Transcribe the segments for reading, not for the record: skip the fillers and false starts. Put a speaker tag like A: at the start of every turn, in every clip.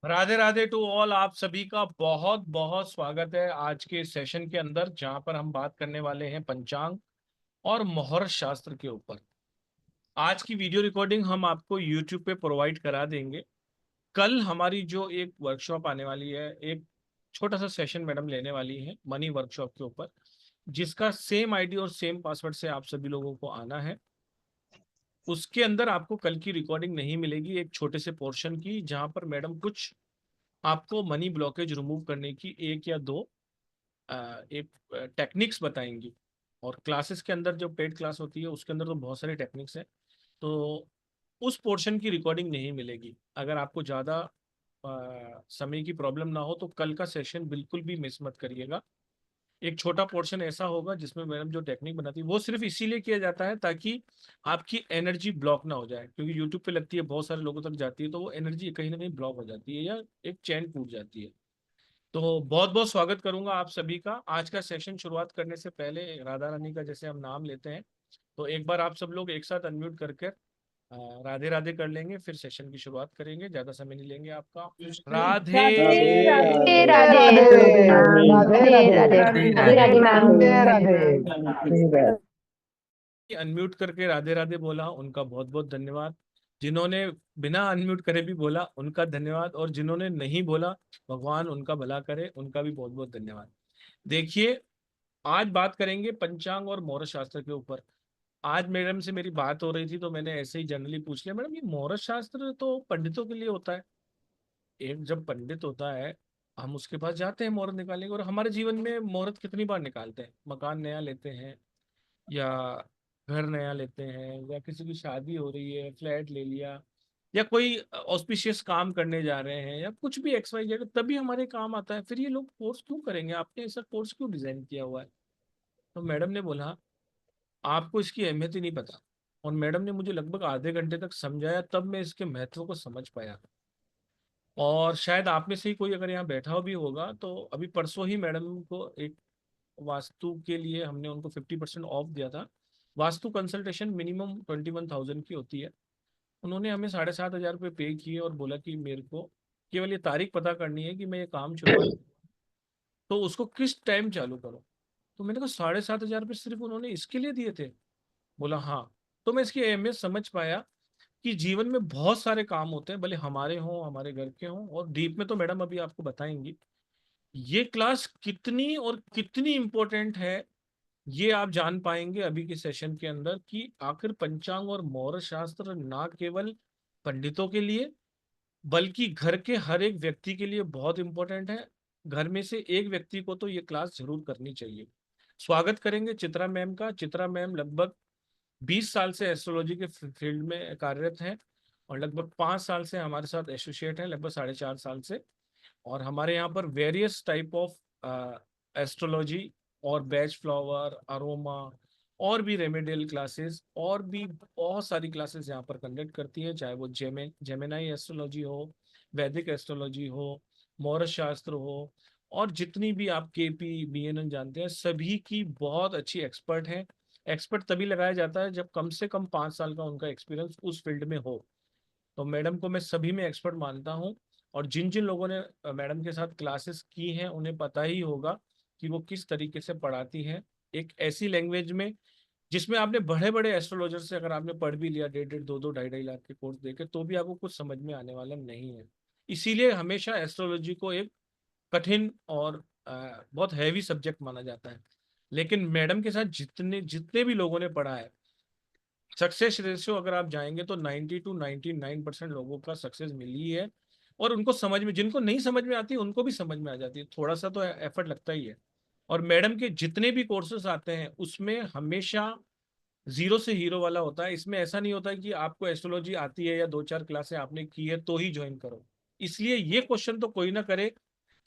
A: Radhe Radhe to all. आप सभी का बहुत बहुत स्वागत है आज के सेशन के अंदर, जहां पर हम बात करने वाले हैं पंचांग और मुहूर्त शास्त्र के ऊपर। आज की वीडियो रिकॉर्डिंग हम आपको यूट्यूब पे प्रोवाइड करा देंगे। कल हमारी जो एक वर्कशॉप आने वाली है, एक छोटा सा सेशन मैडम लेने वाली है मनी वर्कशॉप के ऊपर, जिसका सेम आईडी और सेम पासवर्ड से आप सभी लोगों को आना है। उसके अंदर आपको कल की रिकॉर्डिंग नहीं मिलेगी, एक छोटे से पोर्शन की, जहां पर मैडम कुछ आपको मनी ब्लॉकेज रिमूव करने की एक या दो एक टेक्निक्स बताएंगी। और क्लासेस के अंदर जो पेड क्लास होती है उसके अंदर तो बहुत सारे टेक्निक्स हैं, तो उस पोर्शन की रिकॉर्डिंग नहीं मिलेगी। अगर आपको ज़्यादा समय की प्रॉब्लम ना हो तो कल का सेशन बिल्कुल भी मिस मत करिएगा। एक छोटा पोर्शन ऐसा होगा जिसमें मैडम जो टेक्निक बनाती है वो सिर्फ इसीलिए किया जाता है ताकि आपकी एनर्जी ब्लॉक ना हो जाए, क्योंकि यूट्यूब पे लगती है बहुत सारे लोगों तक जाती है तो वो एनर्जी कहीं ना कहीं ब्लॉक हो जाती है या एक चैन टूट जाती है। तो बहुत बहुत स्वागत करूंगा आप सभी का। आज का सेशन शुरुआत करने से पहले राधा रानी का जैसे हम नाम लेते हैं, तो एक बार आप सब लोग एक साथ अनम्यूट करके राधे राधे कर लेंगे, फिर सेशन की शुरुआत करेंगे। ज्यादा समय नहीं लेंगे आपका। Radhe
B: Radhe
C: Radhe
B: Radhe
C: Radhe
B: Radhe
C: ma'am,
B: Radhe
C: Radhe
B: Radhe
C: Radhe
D: Radhe
C: Radhe
D: Radhe
C: Radhe ma'am.
B: Radhe Radhe.
A: Unmute करके राधे राधे बोला उनका बहुत बहुत धन्यवाद। जिन्होंने बिना अनम्यूट करे भी बोला उनका धन्यवाद, और जिन्होंने नहीं बोला भगवान उनका भला करे, उनका भी बहुत बहुत धन्यवाद। देखिए, आज बात करेंगे पंचांग और मुहूर्त शास्त्र के ऊपर। आज मैडम से मेरी बात हो रही थी तो मैंने ऐसे ही जनरली पूछ लिया, मैडम ये मुहूर्त शास्त्र तो पंडितों के लिए होता है। एक जब पंडित होता है, हम उसके पास जाते हैं मुहूर्त निकालने को, और हमारे जीवन में मुहूर्त कितनी बार निकालते हैं? मकान नया लेते हैं, या घर नया लेते हैं, या किसी की शादी हो रही है फ्लैट ले लिया, या कोई ऑस्पिशियस काम करने जा रहे हैं, या कुछ भी एक्स वाई जेड, तभी हमारे काम आता है। फिर ये लोग कोर्स क्यों करेंगे? आपने ऐसा कोर्स क्यों डिजाइन किया हुआ है? तो मैडम ने बोला आपको इसकी अहमियत ही नहीं पता। और मैडम ने मुझे लगभग आधे घंटे तक समझाया, तब मैं इसके महत्व को समझ पाया। और शायद आप में से ही कोई अगर यहाँ बैठा भी होगा, तो अभी परसों ही मैडम को एक वास्तु के लिए हमने उनको 50% ऑफ दिया था। वास्तु कंसल्टेशन मिनिमम 21,000 की होती है। उन्होंने हमें 7,500 रुपये पे किए और बोला कि मेरे को केवल ये तारीख पता करनी है कि मैं ये काम शुरुआत, तो उसको किस टाइम चालू करूँ। तो मैंने कहा 7,500 रुपये सिर्फ उन्होंने इसके लिए दिए थे? बोला हाँ। तो मैं इसकी अहमियत समझ पाया कि जीवन में बहुत सारे काम होते हैं, भले हमारे हों हमारे घर के हों, और डीप में तो मैडम अभी आपको बताएंगी ये क्लास कितनी और कितनी इंपॉर्टेंट है। ये आप जान पाएंगे अभी के सेशन के अंदर कि आखिर पंचांग और मुहूर्त शास्त्र ना केवल पंडितों के लिए बल्कि घर के हर एक व्यक्ति के लिए बहुत इंपॉर्टेंट है। घर में से एक व्यक्ति को तो ये क्लास जरूर करनी चाहिए। स्वागत करेंगे चित्रा मैम का। चित्रा मैम लगभग 20 साल से एस्ट्रोलॉजी के फील्ड में कार्यरत हैं, और लगभग 5 साल से हमारे साथ एसोसिएट हैं, लगभग 4.5 साल से। और हमारे यहाँ पर वेरियस टाइप ऑफ एस्ट्रोलॉजी और बैच फ्लावर अरोमा और भी रेमेडियल क्लासेस और भी बहुत सारी क्लासेस यहाँ पर कंडक्ट करती है, चाहे वो जेमिनाई एस्ट्रोलॉजी हो, वैदिक एस्ट्रोलॉजी हो, मुहूर्त शास्त्र हो, और जितनी भी आप केपी बीएनएन जानते हैं, सभी की बहुत अच्छी एक्सपर्ट हैं। एक्सपर्ट तभी लगाया जाता है जब कम से कम 5 साल का उनका एक्सपीरियंस उस फील्ड में हो। तो मैडम को मैं सभी में एक्सपर्ट मानता हूँ। और जिन जिन लोगों ने मैडम के साथ क्लासेस की हैं उन्हें पता ही होगा कि वो किस तरीके से पढ़ाती हैं, एक ऐसी लैंग्वेज में जिसमें आपने बड़े बड़े एस्ट्रोलॉजर से अगर आपने पढ़ भी लिया 1.5 1.5 2 2 2.5 लाख के कोर्स देके, तो भी आपको कुछ समझ में आने वाला नहीं है। इसीलिए हमेशा एस्ट्रोलॉजी को एक कठिन और बहुत हैवी सब्जेक्ट माना जाता है। लेकिन मैडम के साथ जितने जितने भी लोगों ने पढ़ा है, सक्सेस रेशियो अगर आप जाएंगे तो 90 to 99% लोगों का सक्सेस मिली है। और उनको समझ में, जिनको नहीं समझ में आती उनको भी समझ में आ जाती है, थोड़ा सा तो एफर्ट लगता ही है। और मैडम के जितने भी कोर्सेस आते हैं उसमें हमेशा जीरो से हीरो वाला होता है। इसमें ऐसा नहीं होता है कि आपको एस्ट्रोलॉजी आती है या 2 4 क्लासें आपने की है तो ही ज्वाइन करो। इसलिए ये क्वेश्चन तो कोई ना करे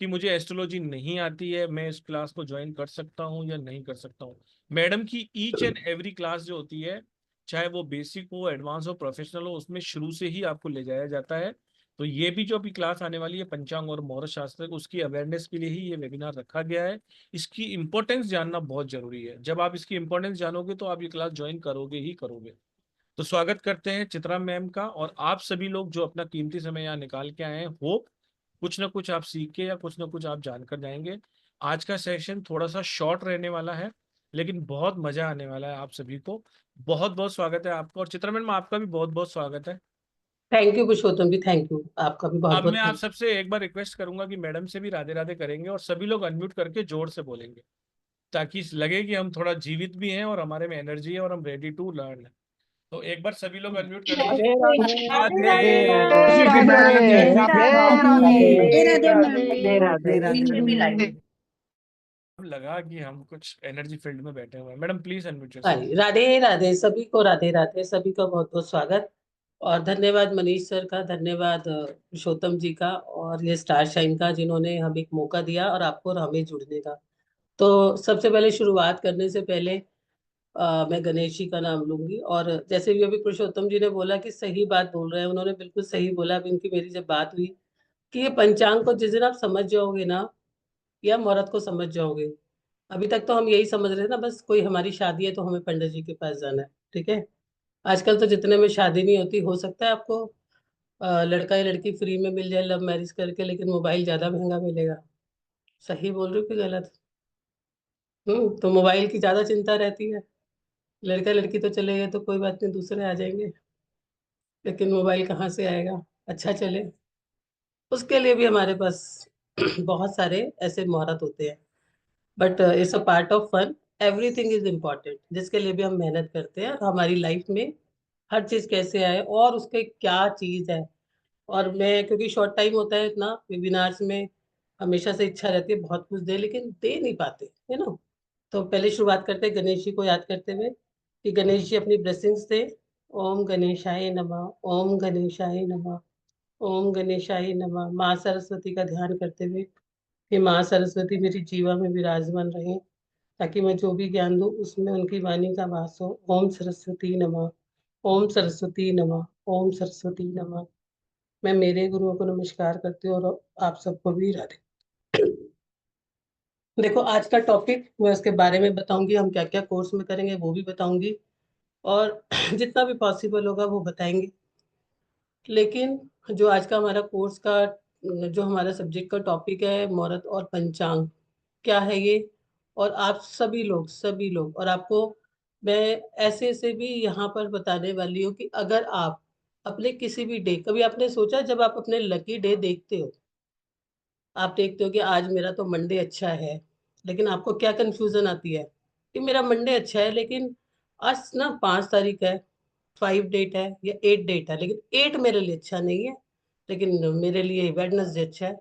A: कि मुझे एस्ट्रोलॉजी नहीं आती है, मैं इस क्लास को ज्वाइन कर सकता हूँ या नहीं कर सकता हूँ। मैडम की ईच एंड एवरी क्लास जो होती है, चाहे वो बेसिक हो, एडवांस हो, प्रोफेशनल हो, उसमें शुरू से ही आपको ले जाया जाता है। तो ये भी जो अभी क्लास आने वाली है पंचांग और मुहूर्त शास्त्र, उसकी अवेयरनेस के लिए ही ये वेबिनार रखा गया है। इसकी इंपॉर्टेंस जानना बहुत जरूरी है। जब आप इसकी इंपॉर्टेंस जानोगे तो आप ये क्लास ज्वाइन करोगे ही करोगे। तो स्वागत करते हैं चित्रा मैम का, और आप सभी लोग जो अपना कीमती समय यहाँ निकाल के आए हैं। होप कुछ ना कुछ आप सीख के या कुछ ना कुछ आप जानकर जाएंगे। आज का सेशन थोड़ा सा शॉर्ट रहने वाला है, लेकिन बहुत मजा आने वाला है आप सभी को। बहुत बहुत स्वागत है आपका, और चित्रा मैडम आपका भी बहुत बहुत स्वागत है।
C: Thank you Purushottam ji, thank you, आपका भी बहुत
A: अब मैं
C: बहुत
A: आप
C: थैंक
A: सबसे एक बार रिक्वेस्ट करूंगा कि मैडम से भी राधे राधे करेंगे, और सभी लोग अनम्यूट करके जोर से बोलेंगे, ताकि लगे कि हम थोड़ा जीवित भी हैं और हमारे में एनर्जी है और हम रेडी टू लर्न है। तो एक बार सभी लोग अनम्यूट कर लीजिए।
B: राधे
A: राधे
B: राधे
D: राधे
B: राधे
D: राधे
B: राधे
D: राधे।
A: लगा कि हम कुछ एनर्जी फील्ड में बैठे हुए हैं। मैडम प्लीज अनम्यूट
C: हाँ
A: योरसेल्फ।
C: जी, राधे राधे सभी को, राधे राधे सभी का बहुत बहुत स्वागत। और धन्यवाद मनीष सर का, धन्यवाद पुरुषोत्तम जी का, और ये स्टार शाइन का, जिन्होंने हमें एक मौका दिया और आपको और हमें जुड़ने का। तो सबसे पहले शुरुआत करने से पहले मैं गणेश जी का नाम लूंगी। और जैसे भी अभी पुरुषोत्तम जी ने बोला कि सही बात बोल रहे हैं, उन्होंने बिल्कुल सही बोला। अभी उनकी मेरी जब बात हुई कि ये पंचांग को जिस दिन आप समझ जाओगे ना, या मुहूर्त को समझ जाओगे। अभी तक तो हम यही समझ रहे थे ना, बस कोई हमारी शादी है तो हमें पंडित जी के पास जाना है, ठीक है। आजकल तो जितने में शादी नहीं होती, हो सकता है आपको लड़का या लड़की फ्री में मिल जाए लव मैरिज करके, लेकिन मोबाइल ज्यादा महंगा मिलेगा। सही बोल रही हूँ कि गलत? तो मोबाइल की ज्यादा चिंता रहती है। लड़का लड़की तो चले गए तो कोई बात नहीं, दूसरे आ जाएंगे, लेकिन मोबाइल कहाँ से आएगा अच्छा चले। उसके लिए भी हमारे पास बहुत सारे ऐसे मुहूर्त होते हैं, but it's a part of fun. Everything is important, जिसके लिए भी हम मेहनत करते हैं। और हमारी लाइफ में हर चीज कैसे आए और उसके क्या चीज है। और मैं, क्योंकि शॉर्ट टाइम होता है इतना वेबिनार्स में, हमेशा से इच्छा रहती है बहुत कुछ दे, लेकिन दे नहीं पाते, है ना। तो पहले शुरुआत करते हैं गणेश जी को याद करते हुए, कि गणेश जी अपनी ब्लेसिंग्स दे। ओम गणेशाय नमः, ओम गणेशाय नमः, ओम गणेशाय नमः। माँ सरस्वती का ध्यान करते हुए कि माँ सरस्वती मेरी जीवा में विराजमान रहे, ताकि मैं जो भी ज्ञान दूँ उसमें उनकी वाणी का वास हो। ओम सरस्वती नमः, ओम सरस्वती नमः, ओम सरस्वती नमः। मैं मेरे गुरुओं को नमस्कार करती हूँ, और आप सबको भी राधे। देखो, आज का टॉपिक मैं उसके बारे में बताऊंगी, हम क्या क्या कोर्स में करेंगे वो भी बताऊंगी, और जितना भी पॉसिबल होगा वो बताएंगे। लेकिन जो आज का हमारा कोर्स का, जो हमारा सब्जेक्ट का टॉपिक है, मुहूर्त और पंचांग क्या है ये। और आप सभी लोग और आपको मैं ऐसे ऐसे भी यहाँ पर बताने वाली हूँ कि अगर आप अपने किसी भी डे, कभी आपने सोचा जब आप अपने लकी डे देखते हो, आप देखते हो कि आज मेरा तो मंडे अच्छा है, लेकिन आपको क्या कंफ्यूजन आती है कि मेरा मंडे अच्छा है, लेकिन आज ना 5 तारीख है, 5 डेट है या 8 डेट है, लेकिन 8 मेरे लिए अच्छा नहीं है, लेकिन मेरे लिए वेडनेसडे अच्छा है।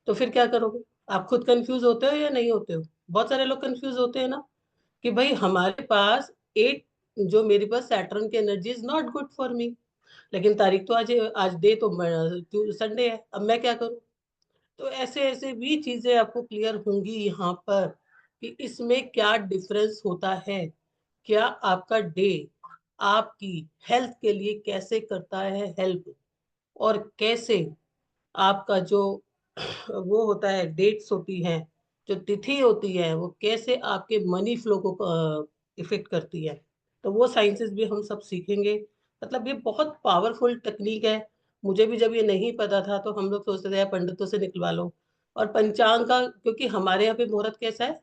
C: तो फिर क्या करोगे? आप खुद कंफ्यूज होते हो या नहीं होते हो? बहुत सारे लोग कंफ्यूज होते हैं ना, कि भाई हमारे पास 8, जो मेरे पास सैटर्न की energy is not good for me, लेकिन तारीख तो आज, आज डे तो संडे है, अब मैं क्या करूं? तो ऐसे ऐसे भी चीजें आपको क्लियर होंगी यहाँ पर, कि इसमें क्या डिफरेंस होता है, क्या आपका डे आपकी हेल्थ के लिए कैसे करता है हेल्प, और कैसे आपका जो वो होता है, डेट्स होती हैं, जो तिथि होती है, वो कैसे आपके मनी फ्लो को इफेक्ट करती है। तो वो साइंसेस भी हम सब सीखेंगे। मतलब ये बहुत पावरफुल टेक्निक है। मुझे भी जब ये नहीं पता था तो हम लोग सोचते थे यार पंडितों से निकलवा लो। और पंचांग का, क्योंकि हमारे यहाँ पे मुहूर्त कैसा है,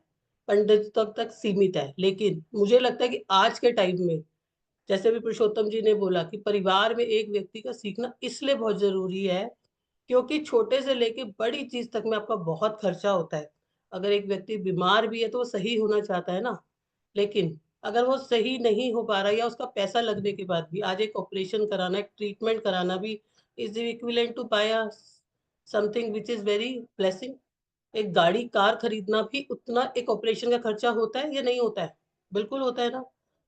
C: पंडित तक सीमित है, लेकिन मुझे लगता है कि आज के टाइम में, जैसे भी पुरुषोत्तम जी ने बोला, कि परिवार में एक व्यक्ति का सीखना इसलिए बहुत जरूरी है, क्योंकि छोटे से लेके बड़ी चीज तक में आपका बहुत खर्चा होता है। अगर एक व्यक्ति बीमार भी है तो वो सही होना चाहता है ना, लेकिन अगर वो सही नहीं हो पा रहा, या उसका पैसा लगने के बाद भी, आज एक ऑपरेशन कराना, एक ट्रीटमेंट कराना भी is equivalent to buy something which is very blessing. एक गाड़ी कार खरीदना भी उतना एक ऑपरेशन का खर्चा होता है या नहीं होता है? बिल्कुल होता है ना।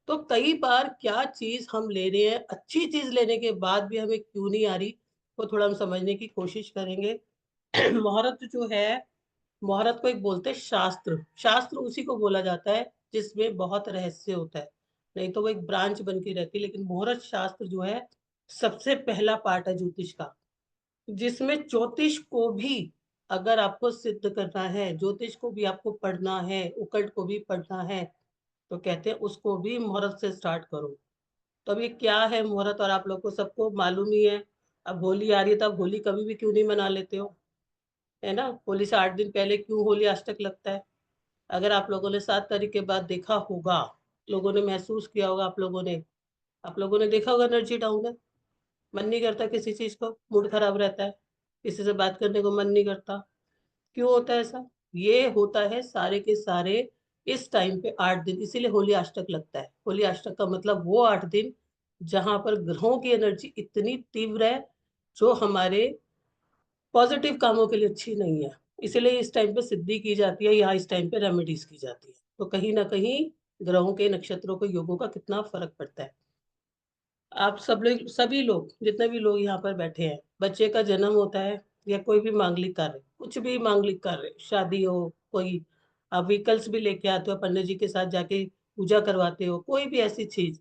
C: तो कई बार क्या चीज हम ले रहे हैं, अच्छी चीज लेने के बाद भी हमें क्यों नहीं आ रही, वो थोड़ा हम समझने की कोशिश करेंगे। मुहूर्त जो है, मुहूर्त को एक बोलते हैं शास्त्र। शास्त्र उसी को बोला जाता है जिसमें बहुत रहस्य होता है, नहीं तो वो एक ब्रांच बन के रहती है। लेकिन मुहूर्त शास्त्र जो है, सबसे पहला पार्ट है ज्योतिष का, जिसमें ज्योतिष को भी अगर आपको सिद्ध करना है, ज्योतिष को भी आपको पढ़ना है, उकट को भी पढ़ना है, तो कहते हैं उसको भी मुहूर्त से स्टार्ट करो। तो अब ये क्या है मुहूर्त, और आप लोग को सबको मालूम ही है। अब होली आ रही है, तो आप होली कभी भी क्यों नहीं मना लेते हो? है ना। होली से 8 दिन पहले क्यों होली अष्टक लगता है? अगर आप लोगों ने 7 तारीख के बाद देखा होगा, लोगों ने महसूस किया होगा, आप लोगों ने देखा होगा एनर्जी डाउन है, मन नहीं करता किसी चीज को, मूड खराब रहता है, किसी से बात करने को मन नहीं करता। क्यों होता है ऐसा? ये होता है सारे के सारे इस टाइम पे 8 दिन, इसीलिए होली अष्टक लगता है। होली अष्टक का मतलब वो 8 दिन जहां पर ग्रहों की एनर्जी इतनी तीव्र है जो हमारे पॉजिटिव कामों के लिए अच्छी नहीं है। इसलिए इस टाइम पे सिद्धि की जाती है, या इस टाइम पे रेमेडीज की जाती है। तो कहीं ना कहीं ग्रहों के, नक्षत्रों के, योगों का कितना फर्क पड़ता है। आप सब लोग, सभी लोग, जितने भी लोग यहाँ पर बैठे हैं, बच्चे का जन्म होता है या कोई भी मांगलिक कार्य, कुछ भी मांगलिक कार्य, शादी हो, कोई आप व्हीकल्स भी लेके आते हो, पंडित जी के साथ जाके पूजा करवाते हो, कोई भी ऐसी चीज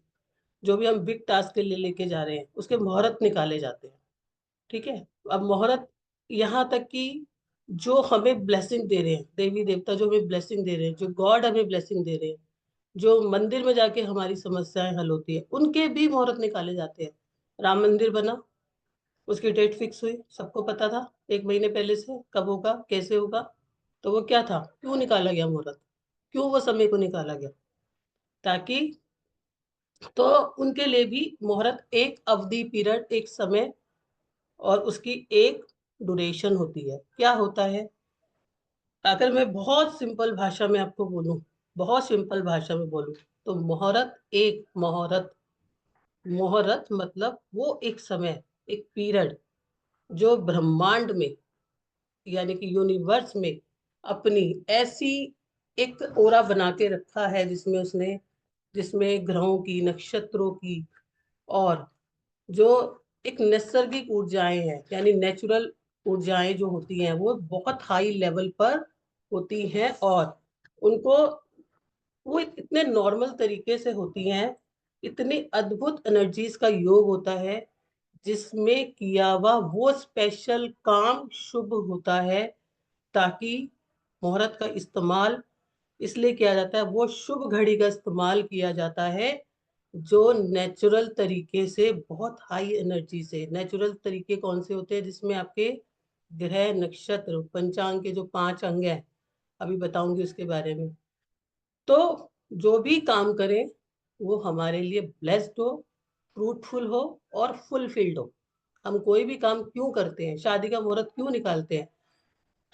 C: जो भी हम बिग टास्क के लिए लेके जा रहे हैं, उसके मुहूर्त निकाले जाते हैं। ठीक है। अब मुहूर्त, यहाँ तक कि जो हमें ब्लेसिंग दे रहे हैं, देवी देवता जो हमें ब्लेसिंग दे रहे हैं, जो गॉड हमें ब्लेसिंग दे रहे हैं, जो मंदिर में जाके हमारी समस्याएं हल होती है, उनके भी मुहूर्त निकाले जाते हैं। राम मंदिर बना, उसकी डेट फिक्स हुई, सबको पता था 1 महीने पहले से कब होगा, कैसे होगा। तो वो क्या था, क्यों निकाला गया मुहूर्त, क्यों वो समय को निकाला गया? ताकि, तो उनके लिए भी मुहूर्त एक अवधि, पीरियड, एक समय, और उसकी एक ड्यूरेशन होती है। क्या होता है? अगर मैं बहुत सिंपल भाषा में आपको बोलूं, बहुत सिंपल भाषा में बोलूं, तो मुहूर्त, मुहूर्त मतलब वो एक समय, एक पीरियड जो ब्रह्मांड में, यानी कि यूनिवर्स में अपनी ऐसी एक ओरा बना के रखा है, जिसमें ग्रहों की, नक्षत्रों की, और जो एक नैसर्गिक ऊर्जाएं हैं, यानी नेचुरल ऊर्जाएं जो होती हैं, वो बहुत हाई लेवल पर होती हैं, और उनको, वो इतने नॉर्मल तरीके से होती हैं, इतनी अद्भुत एनर्जीज का योग होता है, जिसमें किया हुआ वो स्पेशल काम शुभ होता है। ताकि मुहूर्त का इस्तेमाल इसलिए किया जाता है, वो शुभ घड़ी का इस्तेमाल किया जाता है जो नेचुरल तरीके से, बहुत हाई एनर्जी से, नेचुरल तरीके कौन से होते हैं? जिसमें आपके ग्रह, नक्षत्र, पंचांग के जो 5 अंग हैं, अभी बताऊंगी उसके बारे में। तो जो भी काम करें वो हमारे लिए ब्लेस्ड हो, फ्रूटफुल हो, और फुलफिल्ड हो। हम कोई भी काम क्यों करते हैं, शादी का मुहूर्त क्यों निकालते हैं?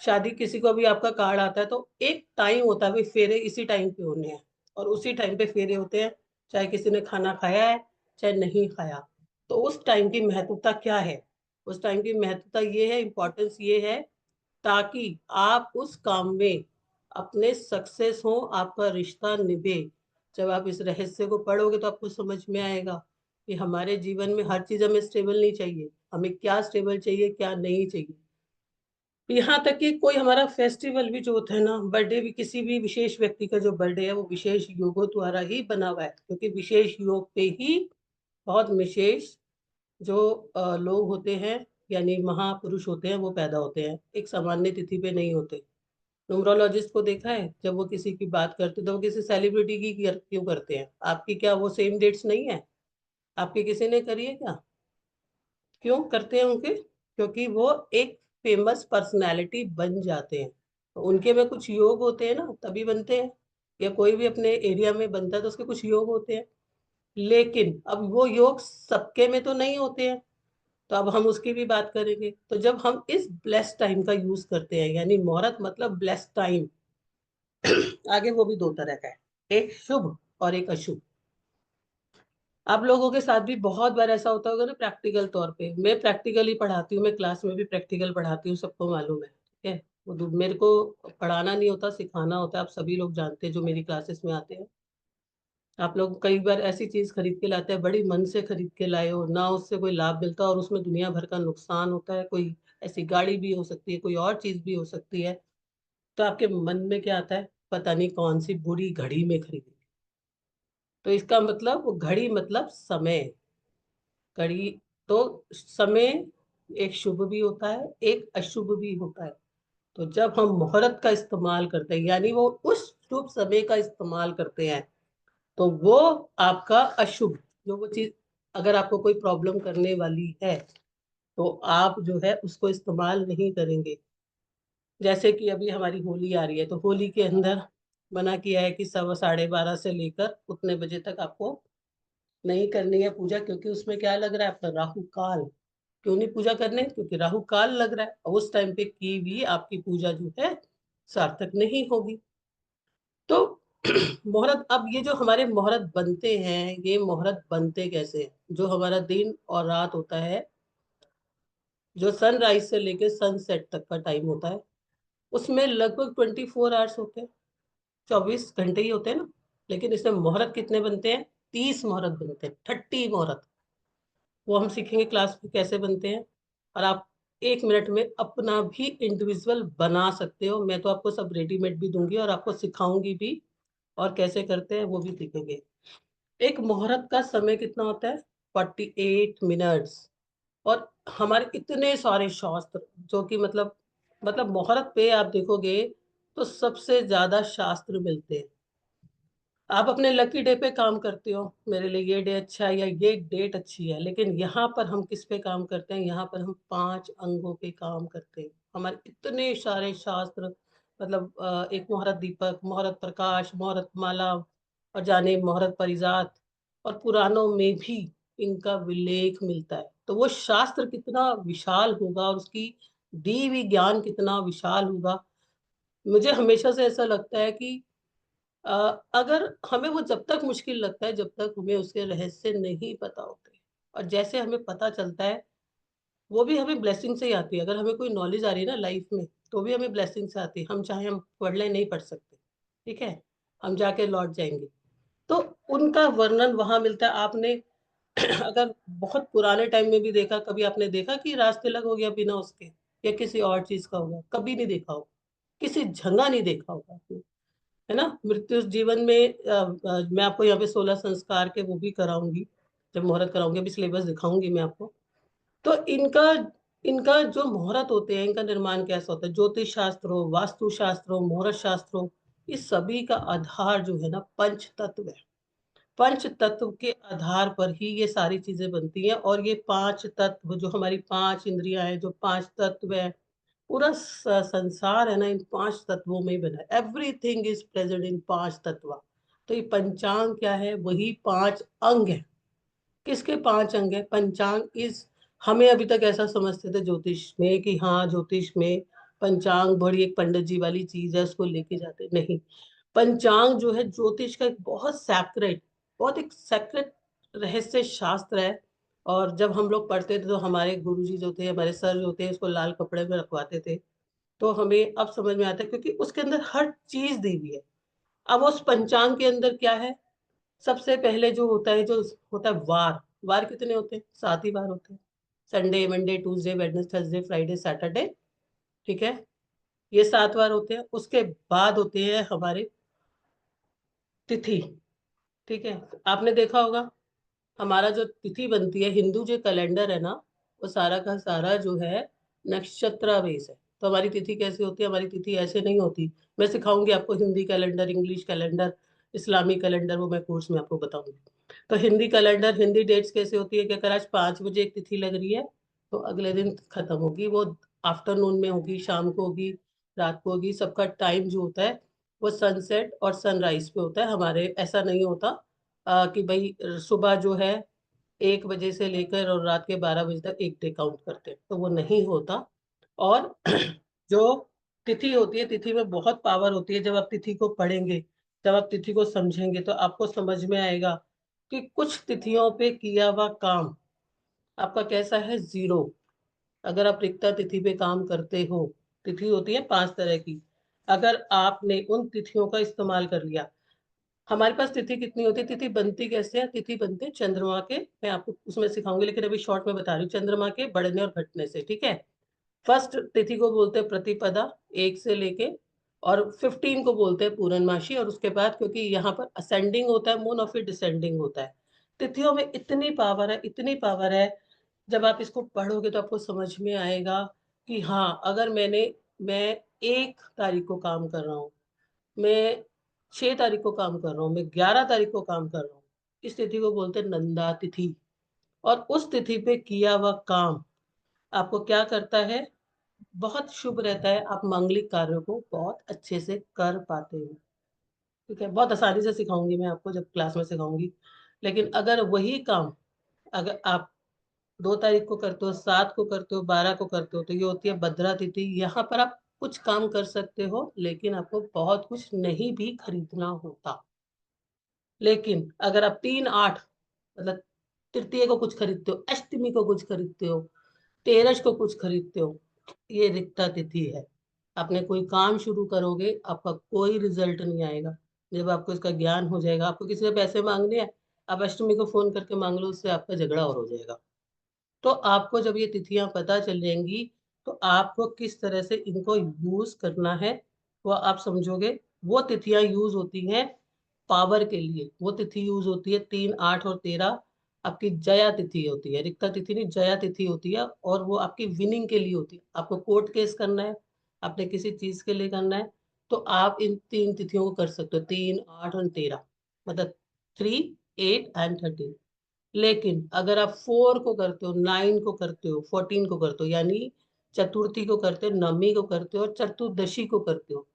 C: शादी, किसी को भी आपका कार्ड आता है तो एक टाइम होता है, भाई फेरे इसी टाइम पे होने हैं, और उसी टाइम पे फेरे होते हैं, चाहे किसी ने खाना खाया है, चाहे नहीं खाया। तो उस टाइम की महत्वता क्या है? उस टाइम की महत्वता ये है, इंपॉर्टेंस ये है, ताकि आप उस काम में अपने सक्सेस हो, आपका रिश्ता निभे। जब आप इस रहस्य को पढ़ोगे तो आपको समझ में आएगा कि हमारे जीवन में हर चीज हमें स्टेबल नहीं चाहिए, हमें क्या स्टेबल चाहिए, क्या नहीं चाहिए। यहाँ तक कि कोई हमारा फेस्टिवल भी जो होता है ना, बर्थडे भी, किसी भी विशेष व्यक्ति का जो बर्थडे है, वो विशेष योगों द्वारा ही बना हुआ है, क्योंकि विशेष योग पे ही बहुत विशेष जो लोग होते हैं, यानी महापुरुष होते हैं, वो पैदा होते हैं, एक सामान्य तिथि पे नहीं होते। न्यूमरोलॉजिस्ट को देखा है, जब वो किसी की बात करते तो वो किसी सेलिब्रिटी की क्यों करते हैं? आपकी क्या वो सेम डेट्स नहीं है? आपकी किसी ने करी है क्या? क्यों करते हैं उनके? क्योंकि वो एक फेमस पर्सनालिटी बन जाते हैं, तो उनके में कुछ योग होते हैं ना, तभी बनते हैं। या कोई भी अपने एरिया में बनता है तो उसके कुछ योग होते हैं। लेकिन अब वो योग सबके में तो नहीं होते हैं, तो अब हम उसकी भी बात करेंगे। तो जब हम इस ब्लेस्ड टाइम का यूज करते हैं, यानी मुहूर्त मतलब ब्लेस्ड टाइम, आगे वो भी 2 तरह का है, एक शुभ और एक अशुभ। आप लोगों के साथ भी बहुत बार ऐसा होता होगा ना, प्रैक्टिकल तौर पे। मैं प्रैक्टिकली पढ़ाती हूँ, मैं क्लास में भी प्रैक्टिकल पढ़ाती हूँ, सबको मालूम है, ठीक है। मेरे को पढ़ाना नहीं होता, सिखाना होता है। आप सभी लोग जानते हैं जो मेरी क्लासेस में आते हैं। आप लोग कई बार ऐसी चीज खरीद के लाते हैं, बड़ी मन से खरीद के लाए हो ना, उससे कोई लाभ मिलता, और उसमें दुनिया भर का नुकसान होता है। कोई ऐसी गाड़ी भी हो सकती है, कोई और चीज भी हो सकती है। तो आपके मन में क्या आता है, पता नहीं कौन सी बुरी घड़ी में खरीदी। तो इसका मतलब, वो घड़ी मतलब समय, घड़ी। तो समय एक शुभ भी होता है, एक अशुभ भी होता है। तो जब हम मुहूर्त का इस्तेमाल करते हैं, यानी वो उस शुभ समय का इस्तेमाल करते हैं, तो वो आपका अशुभ, जो वो चीज अगर आपको कोई प्रॉब्लम करने वाली है, तो आप जो है उसको इस्तेमाल नहीं करेंगे। जैसे कि अभी हमारी होली आ रही है, तो होली के अंदर मना किया है कि 12:15 से लेकर उतने बजे तक आपको नहीं करनी है पूजा, क्योंकि उसमें क्या लग रहा है आपका राहु काल। क्यों नहीं पूजा करने, क्योंकि राहु काल लग रहा है, उस टाइम पे की भी आपकी पूजा जो है सार्थक नहीं होगी। तो मुहूर्त, अब ये जो हमारे मुहूर्त बनते हैं, ये मुहूर्त बनते कैसे हैं? जो हमारा दिन और रात होता है, जो सनराइज से लेके सनसेट तक का टाइम होता है, उसमें लगभग 24 आवर्स होते हैं, 24 घंटे ही होते हैं ना। लेकिन इसमें मुहूर्त कितने बनते हैं? 30 मुहूर्त बनते हैं, 30 मुहूर्त। वो हम सीखेंगे क्लास में कैसे बनते हैं। और आप 1 मिनट में अपना भी इंडिविजुअल बना सकते हो। मैं तो आपको सब रेडीमेड भी दूंगी और आपको सिखाऊंगी भी, और कैसे करते हैं वो भी सीखेंगे। एक मुहूर्त का समय कितना होता है? 48 मिनट्स। और हमारे इतने सारे शास्त्र, जो कि मतलब मुहूर्त पे आप देखोगे तो सबसे ज्यादा शास्त्र मिलते हैं। आप अपने लकी डे पे काम करते हो, मेरे लिए ये डे अच्छा है या ये डेट अच्छी है, लेकिन यहाँ पर हम किस पे काम करते हैं? यहाँ पर हम 5 अंगों पे काम करते हैं। हमारे इतने सारे शास्त्र, एक मुहूर्त दीपक, मुहूर्त प्रकाश, मुहूर्त माला, और जाने मुहूर्त परिजात, और पुराणों में भी इनका उल्लेख मिलता है। तो वो शास्त्र कितना विशाल होगा और उसकी दी हुई ज्ञान कितना विशाल होगा। मुझे हमेशा से ऐसा लगता है कि अगर हमें वो जब तक मुश्किल लगता है जब तक हमें उसके रहस्य नहीं पता होते, और जैसे हमें पता चलता है वो भी हमें ब्लेसिंग से ही आती है। अगर हमें कोई नॉलेज आ रही है ना लाइफ में, तो भी हमें ब्लेसिंग से आती है। हम चाहे हम पढ़ लें, नहीं पढ़ सकते, ठीक है, हम जाके लौट जाएंगे। तो उनका वर्णन वहां मिलता है। आपने अगर बहुत पुराने टाइम में भी देखा, कभी आपने देखा कि रास्ते लग हो गया बिना उसके, या किसी और चीज का होगा? कभी नहीं देखा होगा, किसी जगह नहीं देखा होगा आपने, है ना। मृत्यु जीवन में मैं आपको यहाँ पे 16 संस्कार के वो भी कराऊंगी, जब मुहूर्त कराऊंगी, अभी सिलेबस दिखाऊंगी मैं आपको। तो इनका इनका जो मुहूर्त होते हैं, इनका निर्माण कैसा होता है? ज्योतिष शास्त्र हो, वास्तु शास्त्र हो, मुहूर्त शास्त्र हो, इस सभी का आधार जो है ना, पंच तत्व है। पंच तत्व के आधार पर ही ये सारी चीजें बनती हैं। और ये 5 तत्व, जो हमारी 5 इंद्रियां हैं, जो 5 तत्व है, पूरा संसार है ना, इन 5 तत्वों में ही बना है। एवरीथिंग इज प्रेजेंट इन 5 तत्व। तो ये पंचांग क्या है? वही 5 अंग है। किसके 5 अंग है? पंचांग इज, हमें अभी तक ऐसा समझते थे ज्योतिष में कि हाँ, ज्योतिष में पंचांग बड़ी एक पंडित जी वाली चीज है, उसको लेके जाते नहीं। पंचांग जो है ज्योतिष का एक बहुत सैक्रेट, बहुत एक सैक्रेट रहस्य शास्त्र है। और जब हम लोग पढ़ते थे तो हमारे गुरुजी जो थे, हमारे सर जो थे, उसको लाल कपड़े में रखवाते थे। तो हमें अब समझ में आता है, क्योंकि उसके अंदर हर चीज दी हुई है। अब उस पंचांग के अंदर क्या है? सबसे पहले जो होता है, जो होता है वार। वार कितने होते हैं? 7 ही वार होते हैं। Sunday, Monday, Tuesday, Wednesday, Thursday, Friday, Saturday, ठीक है, ये 7 वार होते हैं। उसके बाद होते हैं हमारे तिथि, ठीक है। आपने देखा होगा हमारा जो तिथि बनती है, हिंदू जो कैलेंडर है ना, वो सारा का सारा जो है नक्षत्र बेस है। तो हमारी तिथि कैसे होती है? हमारी तिथि ऐसे नहीं होती। मैं सिखाऊंगी आपको हिंदी कैलेंडर, इंग्लिश कैलेंडर, इस्लामी कैलेंडर, वो मैं कोर्स में आपको बताऊंगी। तो हिंदी कैलेंडर, हिंदी डेट्स कैसे होती है कि अगर आज 5 बजे एक तिथि लग रही है, तो अगले दिन खत्म होगी वो, आफ्टरनून में होगी, शाम को होगी, रात को होगी। सबका टाइम जो होता है वो सनसेट और सनराइज पे होता है। हमारे ऐसा नहीं होता कि भाई सुबह जो है 1 बजे से लेकर और रात के 12 बजे तक एक डे काउंट करते हैं, तो वो नहीं होता। और जो तिथि होती है, तिथि में बहुत पावर होती है। जब आप तिथि को पढ़ेंगे, जब आप तिथि को समझेंगे, तो आपको समझ में आएगा कि कुछ तिथियों पे किया हुआ काम आपका कैसा है? 0। अगर आप रिक्ता तिथि पे काम करते हो, तिथि होती है 5 तरह की, अगर आपने उन तिथियों का इस्तेमाल कर लिया। हमारे पास तिथि कितनी होती है? तिथि बनती कैसे है? तिथि बनते हैं चंद्रमा के, मैं आपको उसमें सिखाऊंगी, लेकिन अभी शॉर्ट में बता रही हूँ, चंद्रमा के बढ़ने और घटने से, ठीक है। फर्स्ट तिथि को बोलते हैं प्रतिपदा, 1 से लेके, और 15 को बोलते हैं पूर्णमासी। और उसके बाद, क्योंकि यहाँ पर असेंडिंग होता है मून और फिर डिसेंडिंग होता है। तिथियों में इतनी पावर है, इतनी पावर है। जब आप इसको पढ़ोगे तो आपको समझ में आएगा कि हाँ, अगर मैं 1 तारीख को काम कर रहा हूँ, मैं 6 तारीख को काम कर रहा हूँ, मैं 11 तारीख को काम कर रहा हूँ, इस तिथि को बोलते हैं नंदा तिथि। और उस तिथि पे किया हुआ काम आपको क्या करता है? बहुत शुभ रहता है, आप मांगलिक कार्यों को बहुत अच्छे से कर पाते हो। ठीक है, बहुत आसानी से सिखाऊंगी मैं आपको जब क्लास में सिखाऊंगी। लेकिन अगर वही काम अगर आप 2 तारीख को करते हो, 7 को करते हो, 12 को करते हो, तो ये होती है भद्रा तिथि। यहाँ पर आप कुछ काम कर सकते हो, लेकिन आपको बहुत कुछ नहीं भी खरीदना होता। लेकिन अगर आप 3-8 मतलब तृतीय को कुछ खरीदते हो, अष्टमी को कुछ खरीदते हो, तेरस को कुछ खरीदते हो, ये रिक्ता तिथि है। आपने कोई काम शुरू करोगे, आपका कोई रिजल्ट नहीं आएगा। जब आपको इसका ज्ञान हो जाएगा, आपको किसी से पैसे मांगने हैं, आप अष्टमी को फोन करके मांग लो, उससे आपका झगड़ा और हो जाएगा। तो आपको जब ये तिथियां पता चल जाएंगी, तो आपको किस तरह से इनको यूज करना है वो आप समझोगे। वो तिथियां यूज होती हैं पावर के लिए। वो तिथि यूज होती है 3, 8 और 13। आपकी जया तिथि होती है, रिक्ता तिथि नहीं, जया तिथि होती है। और वो आपकी विनिंग के लिए होती है। आपको कोर्ट केस करना है, आपने किसी चीज के लिए करना है, तो आप इन 3 तिथियों को कर सकते हो, 3, 8 और 13, मतलब 3, 8 एंड 13। लेकिन अगर आप 4 को करते हो, 9 को करते हो, 14 को करते हो, यानी चतुर्थी को करते हो, नवमी को करते हो और चतुर्दशी को करते हो,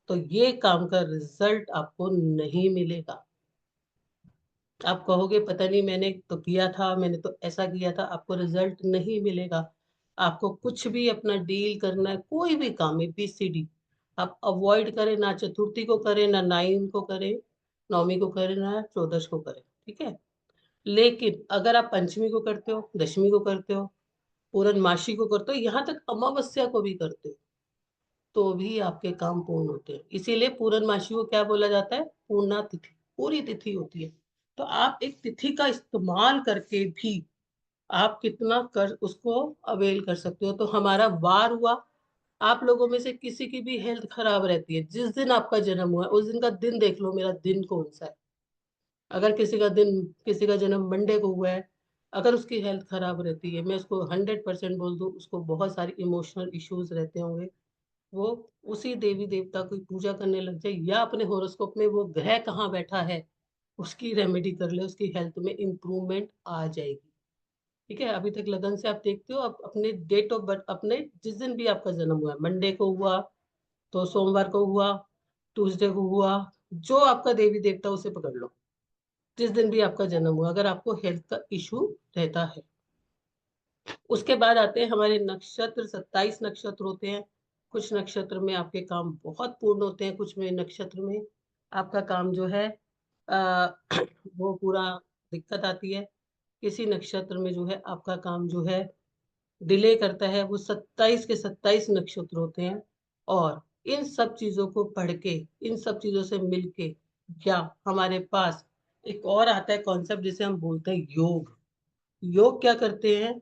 C: तो ये काम का रिजल्ट आपको नहीं मिलेगा। आप कहोगे पता नहीं मैंने तो किया था, मैंने तो ऐसा किया था, आपको रिजल्ट नहीं मिलेगा। आपको कुछ भी अपना डील करना है, कोई भी काम ABCD आप अवॉइड करें, ना चतुर्थी को करें, ना 9 को करें, नवमी को करें, ना 14 को करें। ठीक है। लेकिन अगर आप पंचमी को करते हो, दशमी को करते हो, पूर्णमासी को करते हो, यहाँ तक अमावस्या को भी करते हो, तो भी आपके काम पूर्ण होते हैं। इसीलिए पूर्णमासी को क्या बोला जाता है? पूर्णा तिथि, पूरी तिथि होती है। तो आप एक तिथि का इस्तेमाल करके भी आप कितना कर उसको अवेल कर सकते हो। तो हमारा वार हुआ, आप लोगों में से किसी की भी हेल्थ खराब रहती है, जिस दिन आपका जन्म हुआ है उस दिन का दिन देख लो, मेरा दिन कौन सा है। अगर किसी का जन्म मंडे को हुआ है, अगर उसकी हेल्थ खराब रहती है, मैं उसको 100% बोल दूं, उसको बहुत सारे इमोशनल इश्यूज रहते होंगे, वो उसी देवी देवता की पूजा करने लग जाए, या अपने होरोस्कोप में वो ग्रह कहाँ बैठा है उसकी रेमेडी कर ले, उसकी हेल्थ में इम्प्रूवमेंट आ जाएगी। ठीक है। अभी तक लगन से आप देखते हो, आप अपने डेट ऑफ बर्थ, अपने जिस दिन भी आपका जन्म हुआ है, मंडे को हुआ तो सोमवार को हुआ, ट्यूसडे को हुआ, जो आपका देवी देवता उसे पकड़ लो, जिस दिन भी आपका जन्म हुआ, अगर आपको हेल्थ का इशू रहता है। उसके बाद आते हैं हमारे नक्षत्र। 27 नक्षत्र होते हैं। कुछ नक्षत्र में आपके काम बहुत पूर्ण होते हैं, कुछ में नक्षत्र में आपका काम जो है आ, वो पूरा दिक्कत आती है। किसी नक्षत्र में जो है आपका काम जो है डिले करता है। वो 27 के 27 नक्षत्र होते हैं। और इन सब चीजों को पढ़ के, इन सब चीजों से मिलके, क्या हमारे पास एक और आता है कॉन्सेप्ट जिसे हम बोलते हैं योग। योग क्या करते हैं?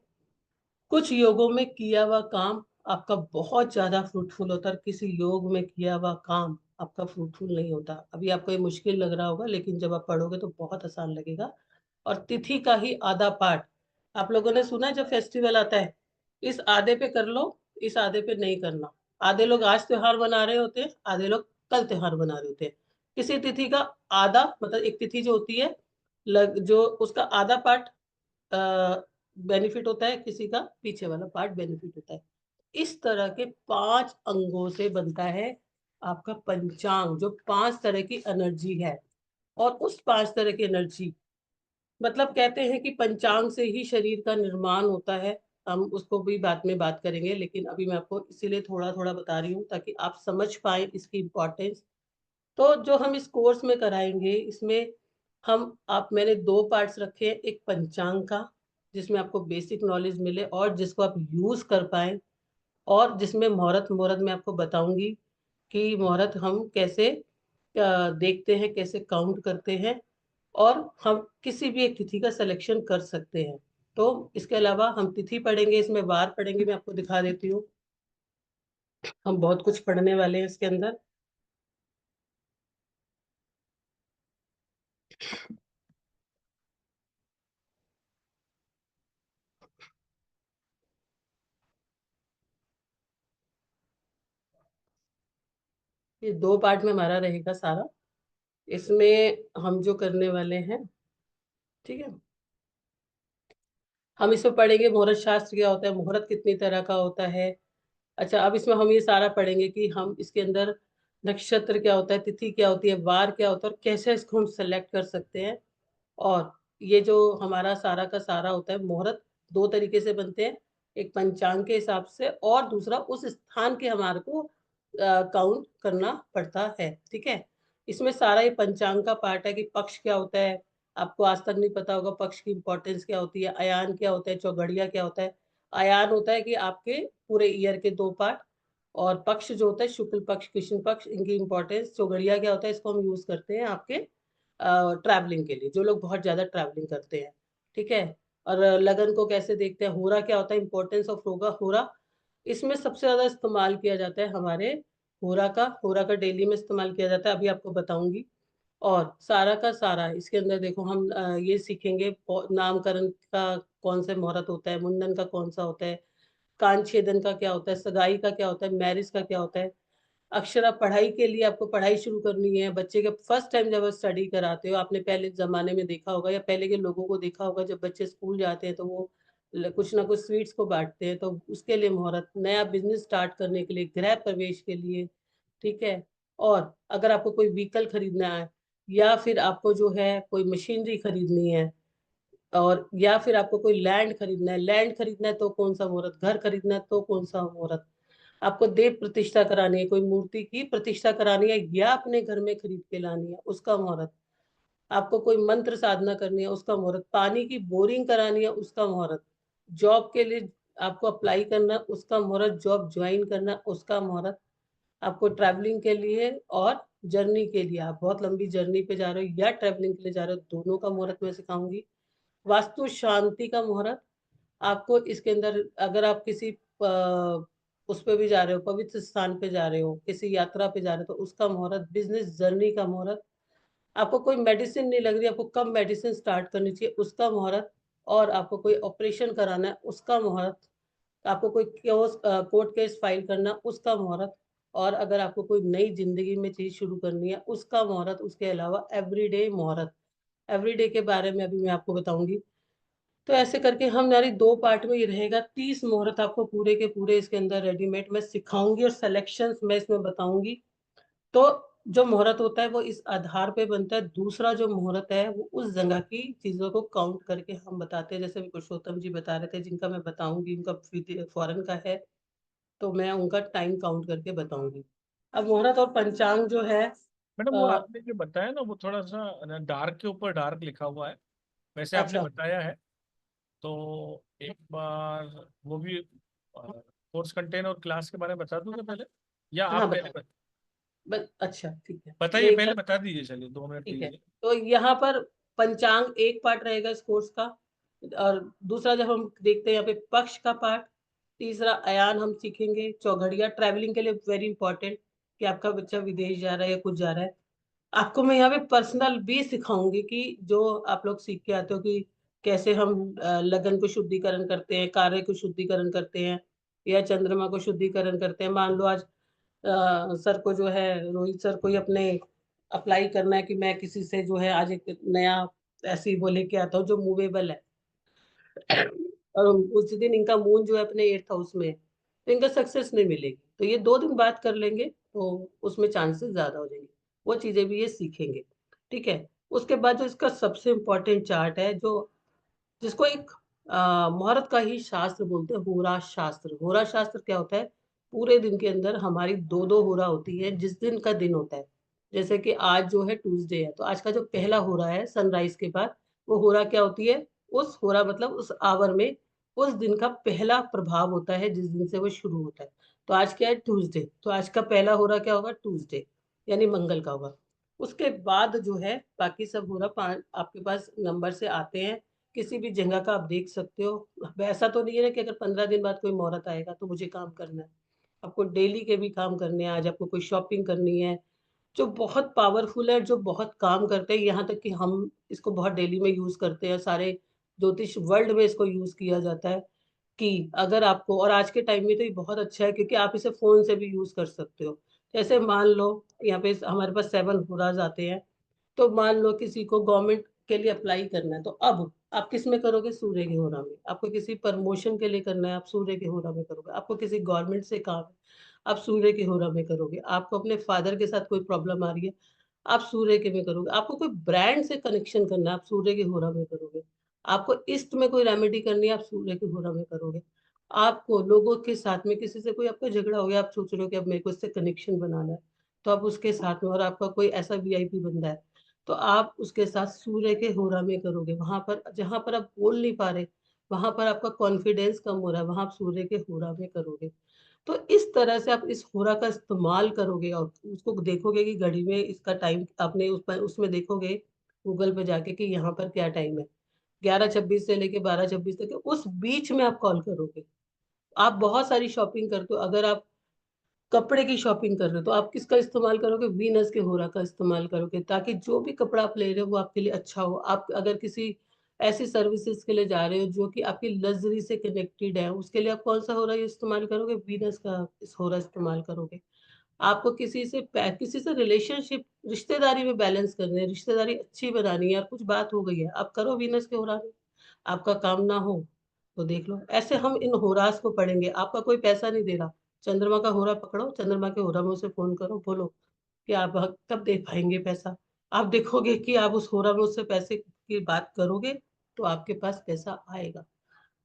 C: कुछ योगों में किया हुआ काम आपका बहुत ज्यादा फ्रूटफुल होता है, और किसी योग में किया हुआ काम आपका फ्रूटफुल नहीं होता। अभी आपको ये मुश्किल लग रहा होगा, लेकिन जब आप पढ़ोगे तो बहुत आसान लगेगा। और तिथि का ही आधा पार्ट, आप लोगों ने सुना है जब फेस्टिवल आता है, इस आधे पे कर लो, इस आधे पे नहीं करना। आधे लोग आज त्योहार बना रहे होते हैं, आधे लोग कल त्योहार बना रहे होते हैं। किसी तिथि का आधा, मतलब एक तिथि जो होती है, जो उसका आधा पार्ट बेनिफिट होता है, किसी का पीछे वाला पार्ट बेनिफिट होता है। इस तरह के 5 अंगों से बनता है आपका पंचांग, जो 5 तरह की एनर्जी है। और उस 5 तरह की एनर्जी, मतलब कहते हैं कि पंचांग से ही शरीर का निर्माण होता है। हम उसको भी बाद में बात करेंगे, लेकिन अभी मैं आपको इसीलिए थोड़ा थोड़ा बता रही हूँ ताकि आप समझ पाए इसकी इम्पोर्टेंस। तो जो हम इस कोर्स में कराएंगे, इसमें हम आप मैंने 2 पार्ट्स रखे हैं। एक पंचांग का, जिसमें आपको बेसिक नॉलेज मिले और जिसको आप यूज कर पाए, और जिसमें मुहूर्त मुहूर्त में आपको बताऊंगी कि मुहूर्त हम कैसे देखते हैं, कैसे काउंट करते हैं, और हम किसी भी एक तिथि का सिलेक्शन कर सकते हैं। तो इसके अलावा हम तिथि पढ़ेंगे, इसमें वार पढ़ेंगे, मैं आपको दिखा देती हूँ। हम बहुत कुछ पढ़ने वाले हैं इसके अंदर। ये 2 पार्ट में हमारा रहेगा सारा। इसमें हम जो करने वाले हैं, ठीक है, हम इसमें पढ़ेंगे मुहूर्त शास्त्र क्या होता है, मुहूर्त कितनी तरह का होता है, अच्छा, अब इसमें हम ये सारा पढ़ेंगे कि हम इसके अंदर नक्षत्र क्या होता है, तिथि क्या होती है, वार क्या होता है और कैसे इसको हम सेलेक्ट कर सकते हैं। और ये जो हमारा सारा का सारा होता है, मुहूर्त दो तरीके से बनते हैं, एक पंचांग के हिसाब से और दूसरा उस स्थान के हमारे को काउंट करना पड़ता है। ठीक है, इसमें सारा ये पंचांग का पार्ट है कि पक्ष क्या होता है, आपको आज तक नहीं पता होगा पक्ष की इंपॉर्टेंस क्या होती है, अयान क्या होता है, चौघड़िया क्या होता है। अयान होता है कि आपके पूरे ईयर के 2 पार्ट, और पक्ष जो होता है शुक्ल पक्ष, कृष्ण पक्ष, इनकी इंपॉर्टेंस। चौघड़िया क्या होता है, इसको हम यूज करते हैं आपके ट्रैवलिंग के लिए, जो लोग बहुत ज्यादा ट्रैवलिंग करते हैं। ठीक है, और लगन को कैसे देखते हैं, होरा क्या होता है, इंपॉर्टेंस ऑफ होगा होरा, इसमें सबसे ज्यादा इस्तेमाल किया जाता है हमारे होरा का डेली में इस्तेमाल किया जाता है, अभी आपको बताऊंगी। और सारा का सारा इसके अंदर देखो हम ये सीखेंगे नामकरण का कौन सा मुहूर्त होता है, मुंडन का कौन सा होता है, कान छेदन का क्या होता है, सगाई का क्या होता है, मैरिज का क्या होता है। अक्षर पढ़ाई के लिए आपको पढ़ाई शुरू करनी है, बच्चे के फर्स्ट टाइम जब स्टडी कराते हो, आपने पहले जमाने में देखा होगा या पहले के लोगों को देखा होगा, जब बच्चे स्कूल जाते हैं तो वो कुछ ना कुछ स्वीट्स को बांटते हैं, तो उसके लिए मुहूर्त, नया बिजनेस स्टार्ट करने के लिए, गृह प्रवेश के लिए। ठीक है, और अगर आपको कोई व्हीकल खरीदना है या फिर आपको जो है कोई मशीनरी खरीदनी है, और या फिर आपको कोई लैंड खरीदना है तो कौन सा मुहूर्त, घर खरीदना है तो कौन सा मुहूर्त, आपको देव प्रतिष्ठा करानी है, कोई मूर्ति की प्रतिष्ठा करानी है या अपने घर में खरीद के लानी है उसका मुहूर्त, आपको कोई मंत्र साधना करनी है उसका मुहूर्त, पानी की बोरिंग करानी है उसका मुहूर्त, जॉब के लिए आपको अप्लाई करना है उसका मुहूर्त, जॉब ज्वाइन करना उसका मुहूर्त, आपको ट्रैवलिंग के लिए और जर्नी के लिए, आप बहुत लंबी जर्नी पे जा रहे हो या ट्रैवलिंग के लिए जा रहे हो, दोनों का मुहूर्त मैं सिखाऊंगी। वास्तु शांति का मुहूर्त आपको इसके अंदर, अगर आप किसी उस पे भी जा रहे हो, पवित्र स्थान पे जा रहे हो, किसी यात्रा पे जा रहे हो, तो उसका मुहूर्त, बिजनेस जर्नी का मुहूर्त, आपको कोई मेडिसिन नहीं लग रही, आपको कब मेडिसिन स्टार्ट करनी चाहिए उसका मुहूर्त, और आपको कोई ऑपरेशन कराना है उसका मुहूर्त, आपको कोई कोर्ट केस फाइल करना उसका मुहूर्त, और अगर आपको कोई नई जिंदगी में चीज शुरू करनी है उसका मुहूर्त। उसके अलावा एवरीडे मुहूर्त, एवरीडे के बारे में अभी मैं आपको बताऊंगी। तो ऐसे करके हम हमारी 2 पार्ट में ये रहेगा, 30 मुहूर्त आपको पूरे के पूरे इसके अंदर रेडीमेड में सिखाऊंगी और सिलेक्शंस मैं इसमें बताऊंगी। तो जो मुहूर्त होता है वो इस आधार पे बनता है, दूसरा जो मुहूर्त है वो उस जगह की चीजों को काउंट करके हम बताते हैं, जैसे अभी पुरुषोत्तम जी बता रहे थे, जिनका मैं बताऊंगी, उनका फॉरेन का है, तो मैं उनका टाइम काउंट करके बताऊंगी। अब मुहूर्त और पंचांग जो है,
A: मैडम वो आपने जो बताया ना वो थोड़ा सा डार्क के ऊपर डार्क लिखा हुआ है, वैसे आपने
C: अच्छा,
A: बताया है। तो एक बार वो भी कोर्स कंटेंट और क्लास के बारे में बता दूंगा पहले, या
C: हाँ
A: आप पहले
C: बताओ, अच्छा ठीक है,
A: बताइए,
C: मैं एक
A: पहले
C: बार,
A: बता दीजिए, चलिए 2 मिनट
C: ठीक है।
A: दीजिए।
C: तो यहाँ पर पंचांग एक पार्ट रहेगा इस कोर्स का, और दूसरा जब हम देखते हैं यहाँ पे पक्ष का पार्ट, तीसरा अयान हम सीखेंगे, चौघड़िया ट्रैवलिंग के लिए वेरी इंपॉर्टेंट, कि आपका बच्चा विदेश जा रहा है या कुछ जा रहा है, आपको मैं यहाँ पे पर्सनल भी सिखाऊंगी कि जो आप लोग सीख के आते हो कि कैसे हम लगन को शुद्धिकरण करते हैं, कार्य को शुद्धिकरण करते हैं, या चंद्रमा को शुद्धिकरण करते हैं। मान लो आज सर को जो है, रोहित सर को ही अपने अप्लाई करना है कि मैं किसी से जो है आज एक नया ऐसी वो लेके आता हूँ जो मूवेबल है, और उस दिन इनका मून जो है अपने 8th हाउस में है, तो इनका सक्सेस नहीं मिलेगी, तो ये 2 दिन बात कर लेंगे तो उसमें चांसेस ज्यादा हो जाएंगे, वो चीजें भी ये सीखेंगे। ठीक है, उसके बाद जो इसका सबसे इम्पोर्टेंट चार्ट है, जो जिसको एक मुहूर्त का ही शास्त्र बोलते हैं, होरा शास्त्र। होरा शास्त्र क्या होता है, पूरे दिन के अंदर हमारी 2 होरा होती है, जिस दिन का दिन होता है, जैसे कि आज जो है ट्यूसडे है, तो आज का जो पहला होरा है सनराइज के बाद, वो होरा क्या होती है, उस होरा मतलब उस आवर में उस दिन का पहला प्रभाव होता है, जिस दिन से वो शुरू होता है। तो आज क्या है, ट्यूसडे, तो आज का पहला होरा क्या होगा, ट्यूसडे, यानी मंगल का होगा। उसके बाद जो है बाकी सब होरा आपके पास नंबर से आते हैं, किसी भी जगह का आप देख सकते हो। ऐसा तो नहीं है ना कि अगर 15 दिन बाद कोई मुहूर्त आएगा तो मुझे काम करना है, आपको डेली के भी काम करने हैं। आज आपको कोई शॉपिंग करनी है, जो बहुत पावरफुल है, जो बहुत काम करते हैं, यहाँ तक कि हम इसको बहुत डेली में यूज करते हैं, सारे ज्योतिष वर्ल्ड में इसको यूज किया जाता है, कि अगर आपको, और आज के टाइम में तो ये बहुत अच्छा है क्योंकि आप इसे फोन से भी यूज कर सकते हो। जैसे मान लो यहाँ पे हमारे पास 7 होराज आते हैं, तो मान लो किसी को गवर्नमेंट के लिए अप्लाई करना है तो अब आप किस में करोगे? सूर्य के होरा में। आपको किसी प्रमोशन के लिए करना है, आप सूर्य के होरा में करोगे। आपको किसी गवर्नमेंट से काम है, आप सूर्य के होरा में करोगे। आपको अपने फादर के साथ कोई प्रॉब्लम आ रही है, आप सूर्य के में करोगे। आपको कोई ब्रांड से कनेक्शन करना है, आप सूर्य के होरा में करोगे। आपको ईस्ट में कोई रेमेडी करनी है, आप सूर्य के होरा में करोगे। आपको लोगों के साथ में किसी से कोई आपका झगड़ा हो गया, आप सोच रहे हो कि अब मेरे को इससे कनेक्शन बनाना है, तो आप उसके साथ में, और आपका कोई ऐसा वीआईपी बंदा है तो आप उसके साथ सूर्य के होरा में करोगे। वहां पर जहां पर आप बोल नहीं पा रहे, वहां पर आपका कॉन्फिडेंस कम हो रहा है, वहां आप सूर्य के होरा में करोगे। तो इस तरह से आप इस होरा का इस्तेमाल करोगे और उसको देखोगे कि घड़ी में इसका टाइम आपने उस पर उसमें देखोगे गूगल पे जाके कि यहाँ पर क्या टाइम है, 11:26 से लेके 12:26 तक, उस बीच में आप कॉल करोगे। आप बहुत सारी शॉपिंग करते हो, अगर आप कपड़े की शॉपिंग कर रहे हो तो आप किसका इस्तेमाल करोगे? वीनस के होरा का इस्तेमाल करोगे, ताकि जो भी कपड़ा आप ले रहे हो वो आपके लिए अच्छा हो। आप अगर किसी ऐसी सर्विसेज के लिए जा रहे हो जो कि आपकी लग्जरी से कनेक्टेड है, उसके लिए आप कौन सा होरा इस्तेमाल करोगे? वीनस का इस होरा इस्तेमाल करोगे। आपको किसी से रिलेशनशिप, रिश्तेदारी में बैलेंस करनी है, रिश्तेदारी अच्छी बनानी है, यार कुछ बात हो गई है, आप करो वीनस के होरा में। आपका काम ना हो तो देख लो। ऐसे हम इन होरास को पढ़ेंगे, आपका कोई पैसा नहीं दे रहा, चंद्रमा का होरा पकड़ो, चंद्रमा के होरा में उसे फोन करो, बोलो कि आप कब दे पाएंगे पैसा। आप देखोगे कि आप उस होरा में उससे पैसे की बात करोगे तो आपके पास पैसा आएगा।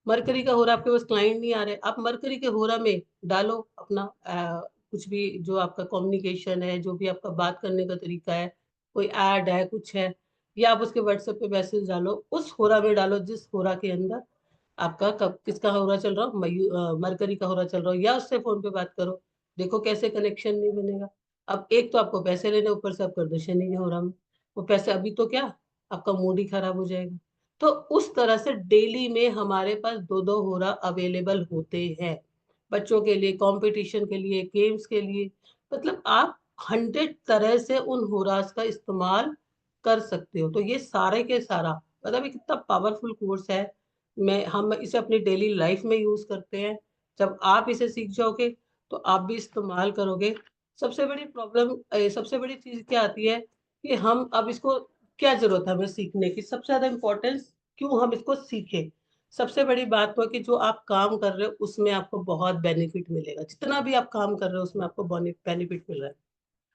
C: मरकरी का होरा, आपके पास क्लाइंट नहीं आ रहे, आप मरकरी के होरा में डालो अपना कुछ भी जो आपका कम्युनिकेशन है, जो भी आपका बात करने का तरीका है, कोई ऐड है, कुछ है, या आप उसके व्हाट्सएप पे मैसेज डालो, उस होरा में डालो जिस होरा के अंदर आपका कब किसका होरा चल रहा हो, मरकरी का होरा चल रहा हो, या उससे फोन पे बात करो। देखो कैसे कनेक्शन नहीं बनेगा। अब एक तो आपको पैसे लेने, ऊपर से आप कर दो शनि के होरा में, वो पैसे अभी तो क्या, आपका मूड ही खराब हो जाएगा। तो उस तरह से डेली में हमारे पास दो दो होरा अवेलेबल होते हैं, बच्चों के लिए, कंपटीशन के लिए, गेम्स के लिए। मतलब आप 100 तरह से उन होरास का इस्तेमाल कर सकते हो। तो ये सारे के सारा, मतलब ये कितना पावरफुल कोर्स है। हम इसे अपनी डेली लाइफ में यूज करते हैं। जब आप इसे सीख जाओगे तो आप भी इस्तेमाल करोगे। सबसे बड़ी चीज क्या आती है कि हम अब इसको, क्या जरूरत है हमें सीखने की, सबसे ज्यादा इम्पोर्टेंस क्यों हम इसको सीखें। सबसे बड़ी बात तो है कि जो आप काम कर रहे हो उसमें आपको बहुत बेनिफिट मिलेगा, जितना भी आप काम कर रहे हो उसमें आपको बेनिफिट मिल रहा है।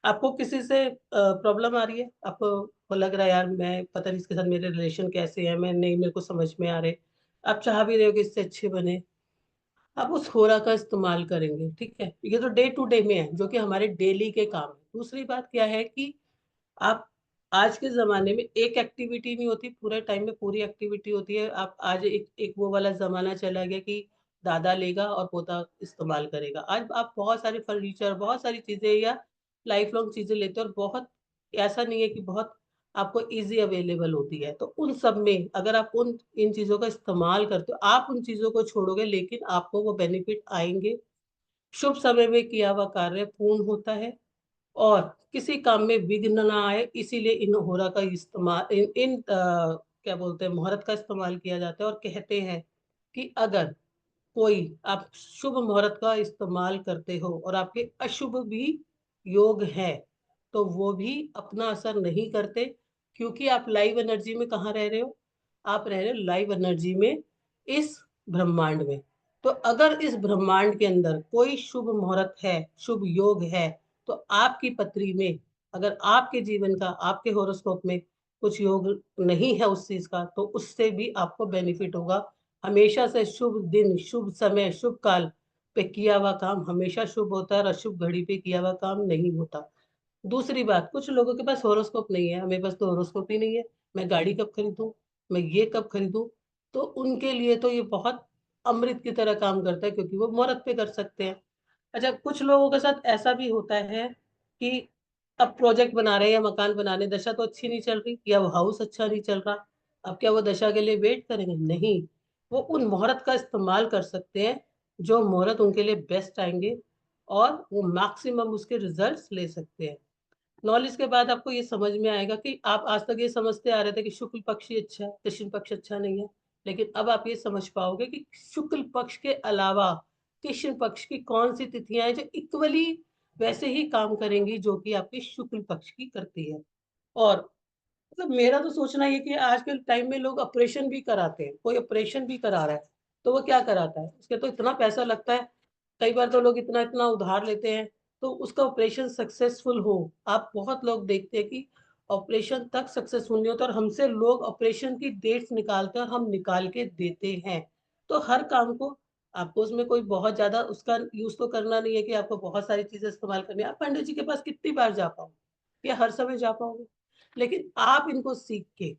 C: आपको किसी से प्रॉब्लम आ रही है, आपको लग रहा है यार मैं पता नहीं इसके साथ मेरे रिलेशन कैसे हैं, मैं नहीं, मेरे को समझ में आ रहे, आप चाह भी रहे हो कि इससे अच्छे बने, आप उस होरा का इस्तेमाल करेंगे। ठीक है, ये तो डे टू डे में है, जो कि हमारे डेली के काम है। दूसरी बात क्या है कि आप आज के जमाने में एक एक्टिविटी नहीं होती, पूरे टाइम में पूरी एक्टिविटी होती है। आप आज एक वो वाला जमाना चला गया कि दादा लेगा और पोता इस्तेमाल करेगा। आज आप बहुत सारे फर्नीचर, बहुत सारी चीजें या लाइफ लॉन्ग चीजें लेते हो, और बहुत ऐसा नहीं है कि बहुत आपको इजी अवेलेबल होती है। तो उन सब में अगर आप उन इन चीजों का इस्तेमाल करते हो, आप उन चीजों को छोड़ोगे लेकिन आपको वो बेनिफिट आएंगे। शुभ समय में किया हुआ कार्य पूर्ण होता है और किसी काम में विघ्न ना आए, इसीलिए इन होरा का इस्तेमाल, क्या बोलते हैं, मुहूर्त का इस्तेमाल किया जाता है। और कहते हैं कि अगर कोई आप शुभ मुहूर्त का इस्तेमाल करते हो और आपके अशुभ भी योग है तो वो भी अपना असर नहीं करते, क्योंकि आप लाइव एनर्जी में कहाँ रह रहे हो? आप रह रहे हो लाइव एनर्जी में, इस ब्रह्मांड में। तो अगर इस ब्रह्मांड के अंदर कोई शुभ मुहूर्त है, शुभ योग है, तो आपकी पत्री में, अगर आपके जीवन का, आपके होरोस्कोप में कुछ योग नहीं है उस चीज का, तो उससे भी आपको बेनिफिट होगा। हमेशा से शुभ दिन, शुभ समय, शुभ काल पे किया हुआ काम हमेशा शुभ होता है, और अशुभ घड़ी पे किया हुआ काम नहीं होता। दूसरी बात, कुछ लोगों के पास होरोस्कोप नहीं है, हमें पास तो होरोस्कोप ही नहीं है, मैं गाड़ी कब खरीदूं, मैं ये कब खरीदूं, तो उनके लिए तो ये बहुत अमृत की तरह काम करता है, क्योंकि वो मुहूर्त पे कर सकते हैं। अच्छा, कुछ लोगों के साथ ऐसा भी होता है कि अब प्रोजेक्ट बना रहे हैं या मकान बनाने, दशा तो अच्छी नहीं चल रही, या वो हाउस अच्छा नहीं चल रहा, अब क्या वो दशा के लिए वेट करेंगे? नहीं, वो उन मुहूर्त का इस्तेमाल कर सकते हैं जो मुहूर्त उनके लिए बेस्ट आएंगे, और वो मैक्सिमम उसके रिजल्ट्स ले सकते हैं। नॉलेज के बाद आपको ये समझ में आएगा कि आप आज तक ये समझते आ रहे थे कि शुक्ल पक्ष ही अच्छा है, कृष्ण पक्ष अच्छा नहीं है, लेकिन अब आप ये समझ पाओगे कि शुक्ल पक्ष के अलावा कृष्ण पक्ष की कौन सी तिथियां हैं जो इक्वली वैसे ही काम करेंगी जो कि आपकी शुक्ल पक्ष की करती है। और मतलब मेरा तो सोचना ये कि आज के टाइम में लोग ऑपरेशन भी कराते हैं, कोई ऑपरेशन भी करा रहा है तो वो क्या कराता है, उसके तो इतना पैसा लगता है, कई बार तो लोग इतना इतना उधार लेते हैं, तो उसका ऑपरेशन सक्सेसफुल हो। आप बहुत लोग देखते हैं कि ऑपरेशन तक सक्सेसफुल नहीं होता और हमसे लोग ऑपरेशन की डेट्स निकालते हैं और हम निकाल के देते हैं। तो हर काम को आपको उसमें कोई बहुत ज्यादा उसका यूज तो करना नहीं है कि आपको बहुत सारी चीजें इस्तेमाल करनी है। आप पंडित जी के पास कितनी बार जा पाओगे या हर समय जा पाओगे, लेकिन आप इनको सीख के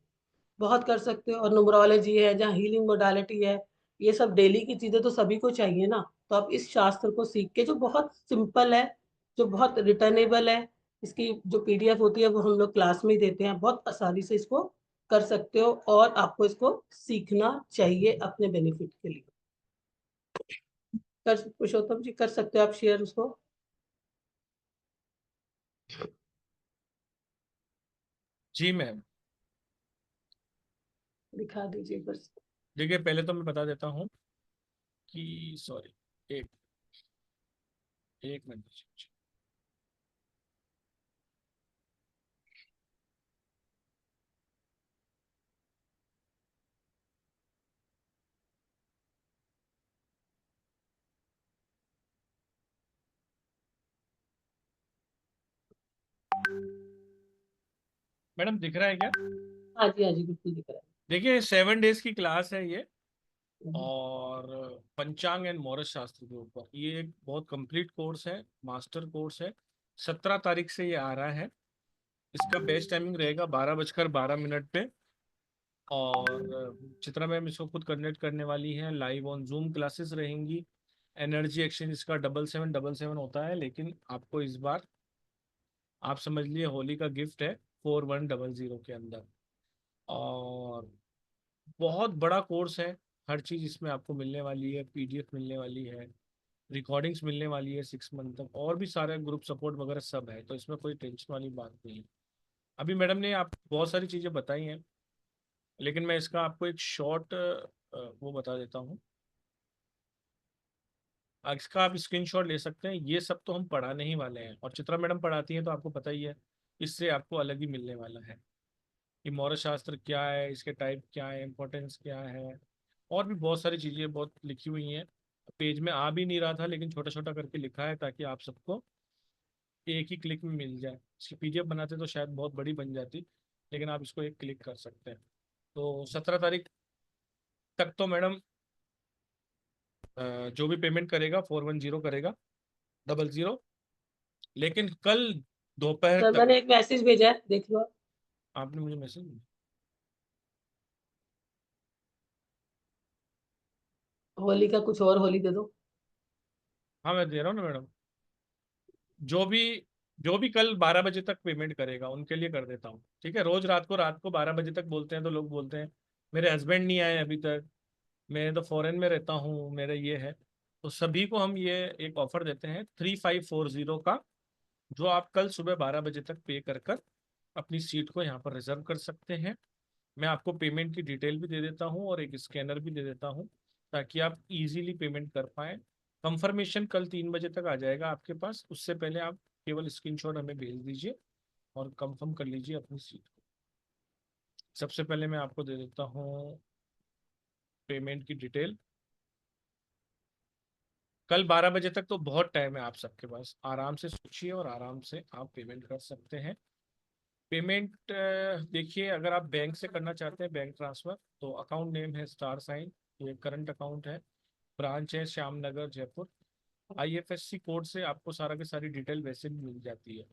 C: बहुत कर सकते हो। और न्यूमरोलॉजी है, जहाँ हीलिंग मोडालिटी है, ये सब डेली की चीजें तो सभी को चाहिए ना। तो आप इस शास्त्र को सीख के, जो बहुत सिंपल है, जो बहुत रिटर्नेबल है, इसकी जो पीडीएफ होती है वो हम लोग क्लास में ही देते हैं, बहुत आसानी से इसको कर सकते हो और आपको इसको सीखना चाहिए अपने बेनिफिट के लिए। कर पुरुषोत्तम जी कर सकते हो आप शेयर उसको।
A: जी मैम।
C: दिखा दीजिए बस।
A: देखिए पहले तो मैं बता देता हूँ कि सॉरी, एक एक मिनट। मैडम दिख रहा है क्या?
C: हाँ जी, हाँ जी, बिल्कुल दिख रहा
A: देखिए 7 डेज की क्लास है ये,
C: है।
A: और पंचांग एंड मौर्य शास्त्र के ऊपर ये एक बहुत कंप्लीट कोर्स है, मास्टर कोर्स है। 17 तारीख से ये आ रहा है। इसका बेस्ट टाइमिंग रहेगा 12:12 पे। और चित्रा मैम इसको खुद कंडक्ट करने वाली हैं, लाइव ऑन जूम क्लासेस रहेंगी। एनर्जी एक्सचेंज इसका 7777 होता है, लेकिन आपको इस बार आप समझ लिए होली का गिफ्ट है 4100 के अंदर। और बहुत बड़ा कोर्स है, हर चीज़ इसमें आपको मिलने वाली है, पीडीएफ मिलने वाली है, रिकॉर्डिंग्स मिलने वाली है 6 मंथ तक, और भी सारे ग्रुप सपोर्ट वगैरह सब है, तो इसमें कोई टेंशन वाली बात नहीं है। अभी मैडम ने आप बहुत सारी चीज़ें बताई हैं, लेकिन मैं इसका आपको एक शॉर्ट वो बता देता हूँ। इसका आप स्क्रीनशॉट ले सकते हैं। ये सब तो हम पढ़ाने ही वाले हैं, और चित्रा मैडम पढ़ाती हैं तो आपको पता ही है, इससे आपको अलग ही मिलने वाला है कि मौर्य शास्त्र क्या है, इसके टाइप क्या है, इंपॉर्टेंस क्या है, और भी बहुत सारी चीज़ें बहुत लिखी हुई हैं। पेज में आ भी नहीं रहा था, लेकिन छोटा छोटा करके लिखा है ताकि आप सबको एक ही क्लिक में मिल जाए। इसकी पीडीएफ बनाते तो शायद बहुत बड़ी बन जाती, लेकिन आप इसको एक क्लिक कर सकते हैं। तो 17 तारीख तक तो मैडम जो भी पेमेंट करेगा 410 करेगा, 00। लेकिन कल दोपहर
C: सर
A: तक
C: मैंने एक मैसेज भेजा है, देख लो आप।
A: आपने मुझे मैसेज।
C: होली का कुछ और होली दे दो।
A: हाँ मैं दे रहा हूँ ना मैडम। जो भी जो भी कल 12 बजे तक पेमेंट करेगा उनके लिए कर देता हूँ, ठीक है। रोज रात को 12 बजे तक बोलते हैं तो लोग बोलते हैं मेरे हस्बैंड नहीं आए अभी तक, मैं तो फॉरेन में रहता हूँ, मेरे ये है। तो सभी को हम ये एक ऑफर देते हैं 3540 का, जो आप कल सुबह 12 बजे तक पे कर अपनी सीट को यहाँ पर रिजर्व कर सकते हैं। मैं आपको पेमेंट की डिटेल भी दे देता हूँ और एक स्कैनर भी दे देता हूँ, ताकि आप इजीली पेमेंट कर पाएँ। कंफर्मेशन कल 3 बजे तक आ जाएगा आपके पास, उससे पहले आप केवल स्क्रीनशॉट हमें भेज दीजिए और कंफर्म कर लीजिए अपनी सीट को। सबसे पहले मैं आपको दे देता हूँ पेमेंट की डिटेल। कल 12 बजे तक तो बहुत टाइम है आप सबके पास, आराम से सोचिए और आराम से आप पेमेंट कर सकते हैं। पेमेंट देखिए, अगर आप बैंक से करना चाहते हैं बैंक ट्रांसफ़र, तो अकाउंट नेम है स्टार साइन, ये करंट अकाउंट है, ब्रांच है श्याम नगर जयपुर। आईएफएससी कोड से आपको सारा की सारी डिटेल वैसे भी मिल जाती है,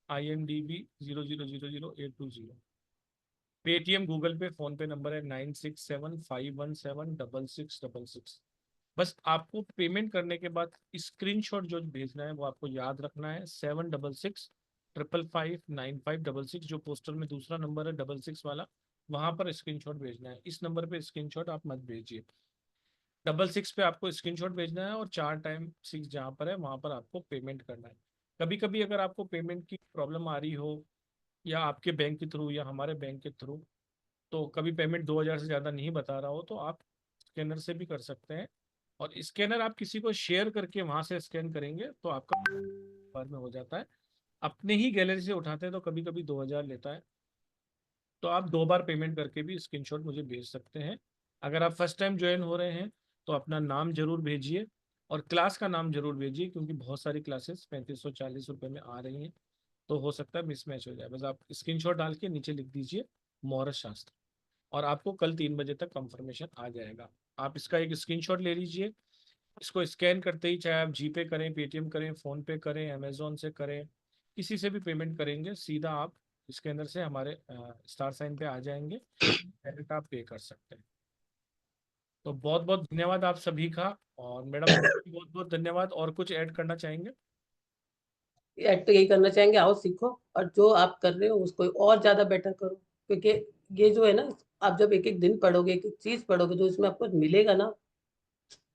A: INDB 00000820। पेटीएम, गूगल पे, फोन पे नंबर है 9675176666। बस आपको पेमेंट करने के बाद स्क्रीनशॉट जो भेजना है वो आपको याद रखना है, 7665559566, जो पोस्टर में दूसरा नंबर है 66 वाला, वहां पर स्क्रीनशॉट भेजना है। इस नंबर पे स्क्रीनशॉट आप मत भेजिए, 66 पे आपको स्क्रीनशॉट भेजना है, और 4 टाइम 6 जहाँ पर है वहां पर आपको पेमेंट करना है। कभी कभी अगर आपको पेमेंट की प्रॉब्लम आ रही हो, या आपके बैंक के थ्रू या हमारे बैंक के थ्रू, तो कभी पेमेंट 2000 से ज़्यादा नहीं बता रहा हो, तो आप स्कैनर से भी कर सकते हैं। और स्कैनर आप किसी को शेयर करके वहां से स्कैन करेंगे तो आपका बाद में हो जाता है। अपने ही गैलरी से उठाते हैं तो कभी कभी 2000 लेता है। तो आप 2 बार पेमेंट करके भी स्क्रीनशॉट मुझे भेज सकते हैं। अगर आप फर्स्ट टाइम ज्वाइन हो रहे हैं तो अपना नाम जरूर भेजिए और क्लास का नाम जरूर भेजिए, क्योंकि बहुत सारी क्लासेस 3540 रुपये में आ रही हैं, तो हो सकता है मिसमैच हो जाए। बस आप स्क्रीनशॉट डाल के नीचे लिख दीजिए मुहूर्त शास्त्र, और आपको कल 3 बजे तक कंफर्मेशन आ जाएगा। आप इसका एक स्क्रीनशॉट ले लीजिए, इसको स्कैन करते ही, चाहे आप जीपे करें, पेटीएम करें, फोन पे करें, अमेजोन से करें, किसी से भी पेमेंट करेंगे, सीधा आप इसके अंदर से हमारे स्टार साइन पे आ जाएंगे, डायरेक्ट आप पे कर सकते हैं। तो बहुत बहुत धन्यवाद आप सभी का, और मैडम बहुत बहुत धन्यवाद। और कुछ ऐड करना चाहेंगे?
C: ऐड तो यही करना चाहेंगे, आओ सीखो और जो आप कर रहे हो उसको और ज्यादा बेटर करो, क्योंकि ये जो है ना, आप जब एक एक दिन पढ़ोगे, एक एक चीज पढ़ोगे, जो इसमें आपको मिलेगा ना,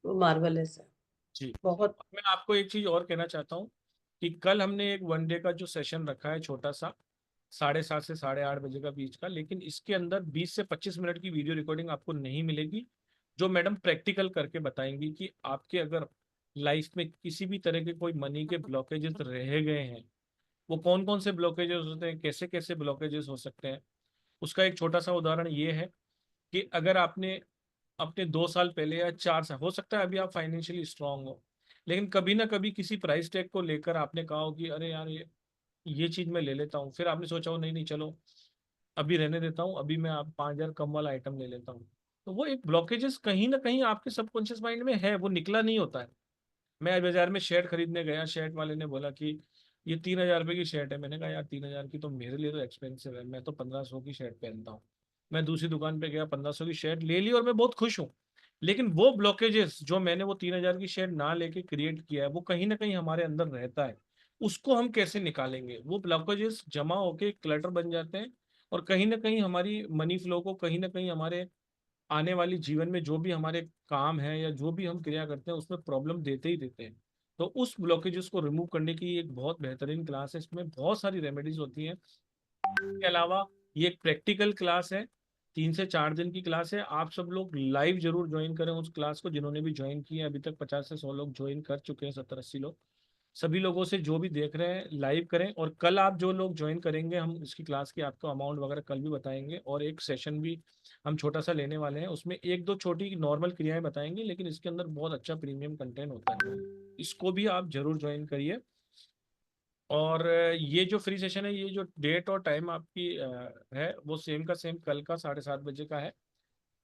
C: वो मार्वलेस है
A: जी,
C: बहुत।
A: मैं आपको एक चीज और कहना चाहता हूँ कि कल हमने एक 1 डे का जो सेशन रखा है, छोटा सा, 7:30 से 8:30 बजे का बीच का, लेकिन इसके अंदर 20 से 25 मिनट की वीडियो रिकॉर्डिंग आपको नहीं मिलेगी, जो मैडम प्रैक्टिकल करके बताएंगी कि आपके अगर लाइफ में किसी भी तरह के कोई मनी के ब्लॉकेजेस रह गए हैं, वो कौन कौन से ब्लॉकेजेस होते हैं, कैसे कैसे ब्लॉकेजेस हो सकते हैं। उसका एक छोटा सा उदाहरण ये है कि अगर आपने अपने 2 साल पहले या 4 साल, हो सकता है अभी आप फाइनेंशियली स्ट्रांग हो, लेकिन कभी ना कभी किसी प्राइस टैग को लेकर आपने कहा हो कि अरे यार ये चीज मैं ले लेता हूँ, फिर आपने सोचा हो नहीं नहीं चलो अभी रहने देता हूँ, अभी मैं आप 5,000 कम वाला आइटम ले लेता हूँ। तो वो एक ब्लॉकेजेस कहीं ना कहीं आपके सबकॉन्शियस माइंड में है, वो निकला नहीं होता है। मैं आज बाजार में शर्ट खरीदने गया, शर्ट वाले ने बोला कि ये 3,000 रुपये की शर्ट है। मैंने कहा यार 3,000 की तो मेरे लिए तो एक्सपेंसिव है, मैं तो 1,500 की शर्ट पहनता हूँ। मैं दूसरी दुकान पे गया, 1,500 की शर्ट ले ली और मैं बहुत खुश हूँ। लेकिन वो ब्लॉकेजेस जो मैंने वो 3,000 की शर्ट ना लेके क्रिएट किया है, वो कहीं ना कहीं हमारे अंदर रहता है। उसको हम कैसे निकालेंगे? वो ब्लॉकेजेस जमा होके क्लटर बन जाते हैं, और कहीं ना कहीं हमारी मनी फ्लो को, कहीं ना कहीं हमारे आने वाली जीवन में जो भी हमारे काम है या जो भी हम क्रिया करते हैं उसमें प्रॉब्लम देते ही देते हैं। तो उस ब्लॉकेजेस को रिमूव करने की एक बहुत बेहतरीन क्लास है, इसमें बहुत सारी रेमेडीज होती हैं। इसके अलावा ये एक प्रैक्टिकल क्लास है, 3 से 4 दिन की क्लास है। आप सब लोग लाइव जरूर ज्वाइन करें उस क्लास को, जिन्होंने भी ज्वाइन किए हैं अभी तक 50 से 100 लोग ज्वाइन कर चुके हैं, 70-80 लोग। सभी लोगों से जो भी देख रहे हैं लाइव करें, और कल आप जो लोग ज्वाइन करेंगे, हम इसकी क्लास की आपको अमाउंट वगैरह कल भी बताएंगे, और एक सेशन भी हम छोटा सा लेने वाले हैं, उसमें 1-2 छोटी नॉर्मल क्रियाएं बताएंगे, लेकिन इसके अंदर बहुत अच्छा प्रीमियम कंटेंट होता है। इसको भी आप जरूर ज्वाइन करिए। और ये जो फ्री सेशन है, ये जो डेट और टाइम आपकी है, वो सेम का सेम कल का 7:30 बजे का है,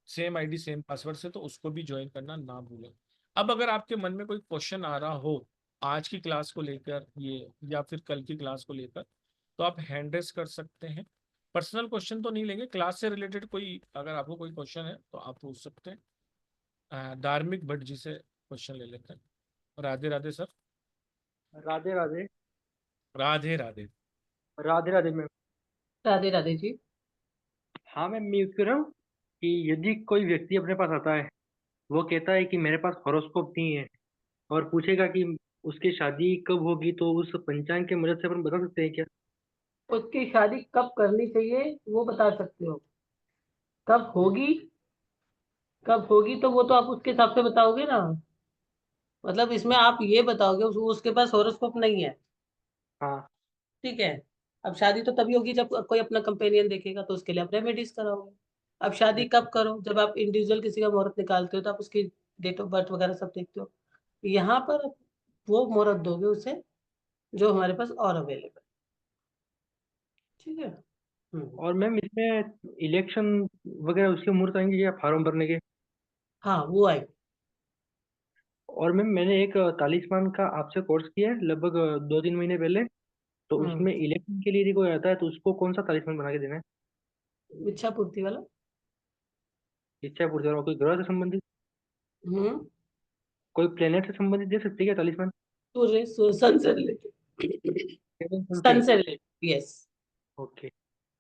A: सेम आईडी सेम पासवर्ड से, तो उसको भी ज्वाइन करना ना भूलें। अब अगर आपके मन में कोई क्वेश्चन आ रहा हो आज की क्लास को लेकर, ये या फिर कल की क्लास को लेकर, तो आप हैंड रेस कर सकते हैं। पर्सनल क्वेश्चन तो नहीं लेंगे, क्लास से रिलेटेड कोई अगर आपको कोई क्वेश्चन है तो आप पूछ सकते हैं। धार्मिक भट्ट जी से क्वेश्चन ले लेते हैं। राधे राधे सर।
B: राधे राधे।
A: राधे राधे।
B: राधे राधे मैम।
C: राधे राधे जी।
B: हाँ मैम, मैं यूज कर रहा हूँ कि यदि कोई व्यक्ति अपने पास आता है, वो कहता है कि मेरे पास हॉरोस्कोप नहीं है, और पूछेगा कि उसकी शादी कब होगी, तो उस पंचांग की मदद से अपन बता सकते हैं क्या?
C: उसकी शादी कब करनी चाहिए वो बता सकते हो, कब होगी, कब होगी तो वो तो आप उसके हिसाब से बताओगे ना। मतलब इसमें आप ये बताओगे उसके पास हॉरोस्कोप नहीं है,
B: हाँ।
C: ठीक है। अब शादी तो तभी होगी जब कोई अपना कंपेनियन देखेगा, तो उसके लिए आप रेमेडीज कराओगे। अब शादी कब करो? जब आप इंडिविजुअल किसी का मुहूर्त निकालते हो तो आप उसकी डेट ऑफ बर्थ वगैरह सब देखते हो। यहाँ पर आप वो मुहूर्त दोगे उसे जो हमारे पास और अवेलेबल, ठीक है।
B: और मैम इसमें इलेक्शन वगैरह उसके मुहूर्त आएंगे क्या, फार्म भरने के?
C: हाँ वो आएगी।
B: और मैम मैंने एक तालिस्मान का आपसे कोर्स किया है लगभग 2-3 महीने पहले, तो
C: हम्म।
B: उसमें इलेक्शन के लिए यदि कोई आता है तो उसको कौन सा तालिस्मान बना के देना है?
C: इच्छा पूर्ति वाला।
B: इच्छा पूर्ति वाला? कोई ग्रह से संबंधित,
C: हम्म।
B: कोई प्लेनेट से संबंधित दे सकते हैं क्या तालिस्मान?
C: सूर्य सन से रिलेटेड,
B: सेवन सन से?
C: सन से related, yes.
B: Okay,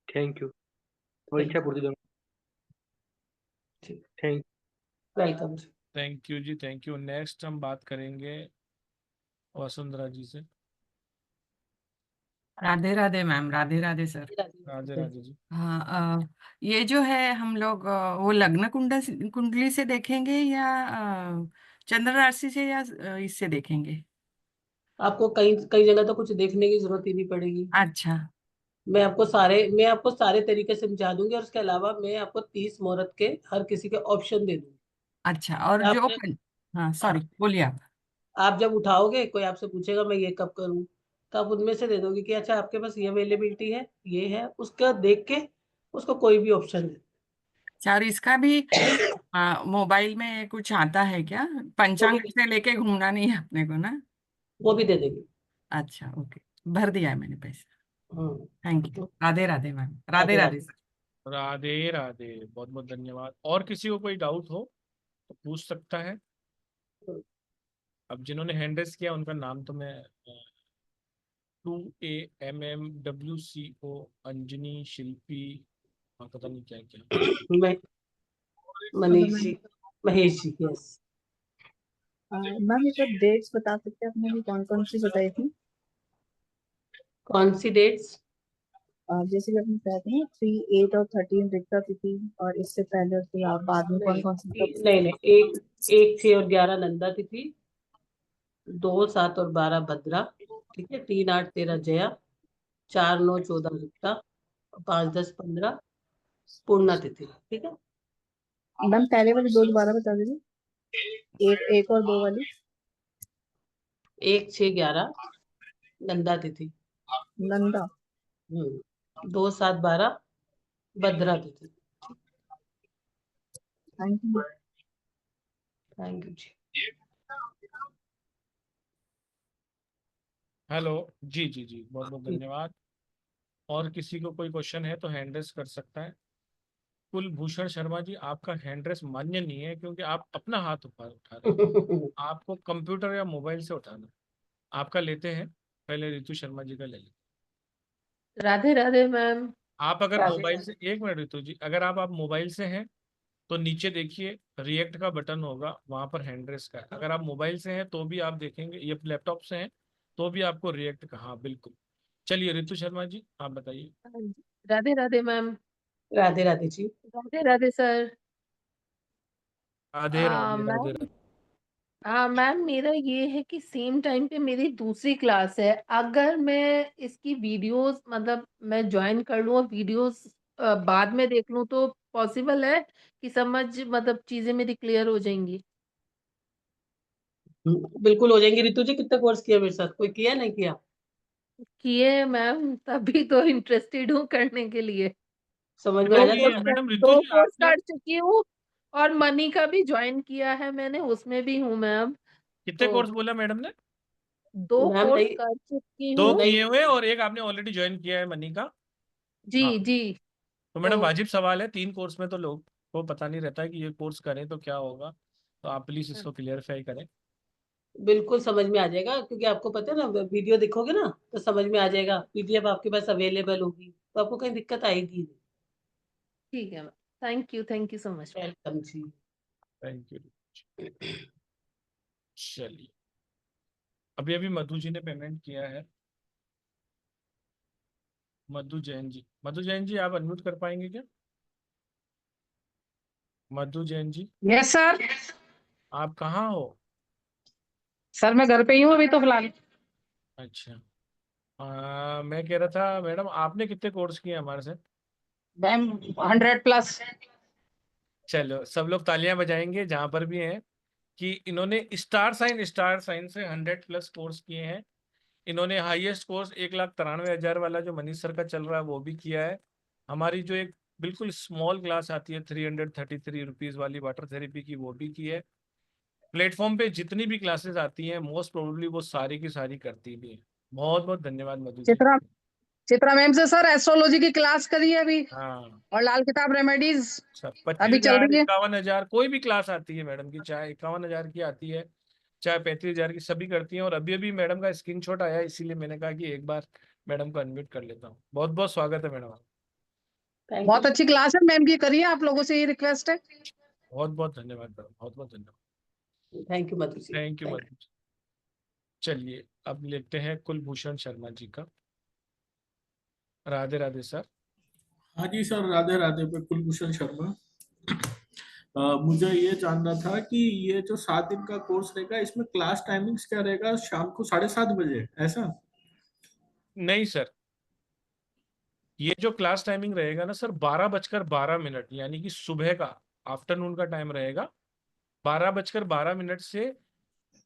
B: thank you. और
C: थैंक
B: इच्छा पूर्ति दोनों।
C: You.
B: Thank.
C: Welcome.
A: Thank you जी, थैंक यू। नेक्स्ट हम बात करेंगे वसुंधरा जी से।
E: Radhe Radhe ma'am, Radhe Radhe sir.
A: राधे राधे जी।
E: हाँ, ये जो है हम लोग वो लग्न कुंडली से देखेंगे या चंद्र राशि से या इससे देखेंगे?
C: आपको कई कई जगह तो कुछ देखने की जरूरत ही नहीं पड़ेगी।
E: अच्छा।
C: मैं आपको सारे तरीके समझा दूंगी, और उसके अलावा मैं आपको 30 मुहूर्त के हर किसी के ऑप्शन दे दूंगी।
E: अच्छा, और जो
C: आपने
E: हाँ,
C: हाँ,
E: सॉरी, बोलिए आप।
C: आप जब उठाओगे, कोई आपसे पूछेगा मैं ये कब करूँ, तो आप उनमें से दे दोगे कि अच्छा आपके पास ये अवेलेबिलिटी है, ये है, उसका देख के उसको कोई भी ऑप्शन दे।
E: अच्छा, और इसका भी मोबाइल में कुछ आता है क्या?
C: वो
E: पंचांग
C: भी
E: से लेके घूमना नहीं है अपने को ना?
C: वो भी दे देंगे।
E: अच्छा, ओके, भर दिया है मैंने पैसा।
C: हम्म।
E: Thank you. Radhe Radhe ma'am, Radhe
C: Radhe
E: Radhe
C: Radhe.
E: Sir.
A: Radhe Radhe, बहुत बहुत धन्यवाद। और किसी को कोई डाउट हो तो पूछ सकता है। अब जिन्होंने हैंड रेस किया उनका नाम तो मैं 2AMMWCO, अंजनी, शिल्पी, और पता नहीं क्या क्या।
C: मैं मनीष जी, महेश जी, यस।
D: मैम ये सब डेट्स बता सकते हैं आपने भी कौन कौन सी बताई थी?
C: कौन सी डेट्स?
D: जैसे कि आपने बताया था ना 3, 8 और 13 रिक्ता तिथि, और इससे पहले उसके बाद में कौन
C: नहीं
D: कौन सी
C: नहीं नहीं, एक 6 और 11 नंदा तिथि, 2, 7 और 12 भद्रा, ठीक है, 3, 8, 13 जया, 4, 9, 14 गुप्ता, 5, 10, 15 पूर्णा तिथि, ठीक है।
D: मैम पहले वाली दो दोबारा बता दीजिए, 1 और 2 वाली।
C: 1, 6, 11 नंदा तिथि।
D: नंदा।
C: 2, 7, 12 भद्रा तिथि।
D: Thank you.
C: थैंक यू जी।
A: हेलो, जी जी जी, बहुत बहुत धन्यवाद। और किसी को कोई क्वेश्चन है तो हैंड रेस कर सकता है। कुलभूषण शर्मा जी, आपका हैंड रेस मान्य नहीं है क्योंकि आप अपना हाथ उठा रहे हैं। आपको कंप्यूटर या मोबाइल से उठाना है। आपका लेते हैं, पहले रितु शर्मा जी का ले लेते
C: राधे राधे मैम।
A: हैं। आप अगर
C: राधे
A: मोबाइल
C: राधे।
A: से, एक मिनट रितु जी, अगर आप मोबाइल से हैं तो नीचे देखिए रिएक्ट का बटन होगा, वहां पर हैंड रेस का है। अगर आप मोबाइल से हैं तो भी आप देखेंगे, ये लैपटॉप से हैं तो भी आपको रिएक्ट का, हाँ बिल्कुल। चलिए रितु शर्मा जी आप बताइए।
F: राधे राधे मैम।
C: राधे राधे जी।
F: राधे राधे सर।
A: राधे राधे राधे
F: मैम,
A: राधे।
F: हाँ मैम, मेरा ये है कि सेम टाइम पे मेरी दूसरी क्लास है। अगर मैं इसकी वीडियोस मतलब मैं ज्वाइन कर लूँ और वीडियोस बाद में देख लूँ तो पॉसिबल है कि समझ मतलब चीजें मेरी क्लियर हो जाएंगी?
C: बिल्कुल हो जाएंगी। रितु जी कितना कोर्स किया मेरे साथ, कोई किया नहीं किया?
F: किए मैम, तभी तो इंटरेस्टेड हूँ करने के लिए।
C: समझ में
A: कितने
C: आया
F: दो
C: तो
A: किए हैं
F: कोर्स कर
A: मैडम रितु
F: दो
A: जी
F: कोर्स
A: आपने?
F: कर चुकी हूँ, और मनी का भी ज्वाइन किया है मैंने, उसमें भी हूँ मैम।
A: कितने
F: तो
A: कोर्स बोला मैडम ने?
F: 2
C: मैम
F: कोर्स
C: नहीं,
F: कर चुकी
A: दो
F: हूँ।
C: नहीं।
A: किए हुए और एक आपने ऑलरेडी ज्वाइन किया है मनी का।
F: जी
A: हाँ,
F: जी।
A: तो
F: तो
A: मैडम वाजिब सवाल है, 3 कोर्स में तो लोग को पता नहीं रहता है कि ये कोर्स करें तो क्या होगा, तो आप प्लीज इसको क्लियरफाई करें।
C: बिल्कुल समझ में आ जाएगा, क्योंकि आपको पता है ना, वीडियो देखोगे ना तो समझ में आ जाएगा। पीडीएफ आपके पास अवेलेबल होगी, तो आपको कहीं दिक्कत आएगी नहीं।
F: ठीक है ma'am. Thank you so much.
C: Welcome ji.
A: Thank you. चलिए, अभी अभी मधु जी ने पेमेंट किया है। मधु जैन जी आप अनम्यूट कर पाएंगे क्या? मधु जैन जी,
G: यस सर।
A: आप कहाँ हो?
G: सर मैं घर पे ही हूँ अभी तो फिलहाल।
A: अच्छा, मैं कह रहा था मैडम आपने कितने कोर्स किए हमारे से?
G: मैम 100+।
A: चलो सब लोग तालियां बजाएंगे जहां पर भी हैं कि इन्होंने स्टार साइन से 100+ कोर्स किए हैं। इन्होंने हाईएस्ट कोर्स 1,93,000 वाला जो मनीष सर का चल रहा है वो भी किया है। हमारी जो एक बिल्कुल स्मॉल क्लास आती है 333 रुपीज वाली वाटर थेरेपी की, वो भी की है। प्लेटफॉर्म पे जितनी भी क्लासेस आती हैं मोस्ट प्रोबेबली वो सारी की सारी करती भी है। बहुत बहुत धन्यवाद मधु जी।
G: चित्रा चित्रा मैम से सर एस्ट्रोलॉजी की क्लास करी है अभी,
A: हाँ,
G: और लाल किताब रेमेडीज
A: सब 25
G: अभी चल
A: हजार
G: रही है।
A: 51,000 कोई भी क्लास आती है मैडम की, चाहे 51,000 की आती है चाहे 35,000 की, सभी करती हैं। और अभी अभी मैडम का स्क्रीनशॉट आया, इसीलिए मैंने कहा कि एक बार मैडम को अनम्यूट कर लेता हूँ। बहुत बहुत स्वागत है मैडम।
C: थैंक
G: बहुत
C: यू।
G: अच्छी क्लास है मैम की, करिए, आप लोगों से ये रिक्वेस्ट है।
A: बहुत बहुत धन्यवाद मैडम, बहुत बहुत धन्यवाद।
C: Thank you Madhu ji.
A: Thank you
C: thank
A: Madhu. चलिए अब लेते हैं कुलभूषण शर्मा जी का। राधे राधे सर।
H: हाँ जी सर, राधे राधे। मैं कुलभूषण शर्मा। मुझे ये जानना था कि ये जो 7 दिन का कोर्स रहेगा, इसमें क्लास टाइमिंग्स क्या रहेगा? शाम को 7:30 बजे, ऐसा?
A: नहीं सर, ये जो क्लास टाइमिंग रहेगा ना सर, 12:12 यानी कि सुबह का, आफ्टरनून का टाइम रहेगा। 12:12 से,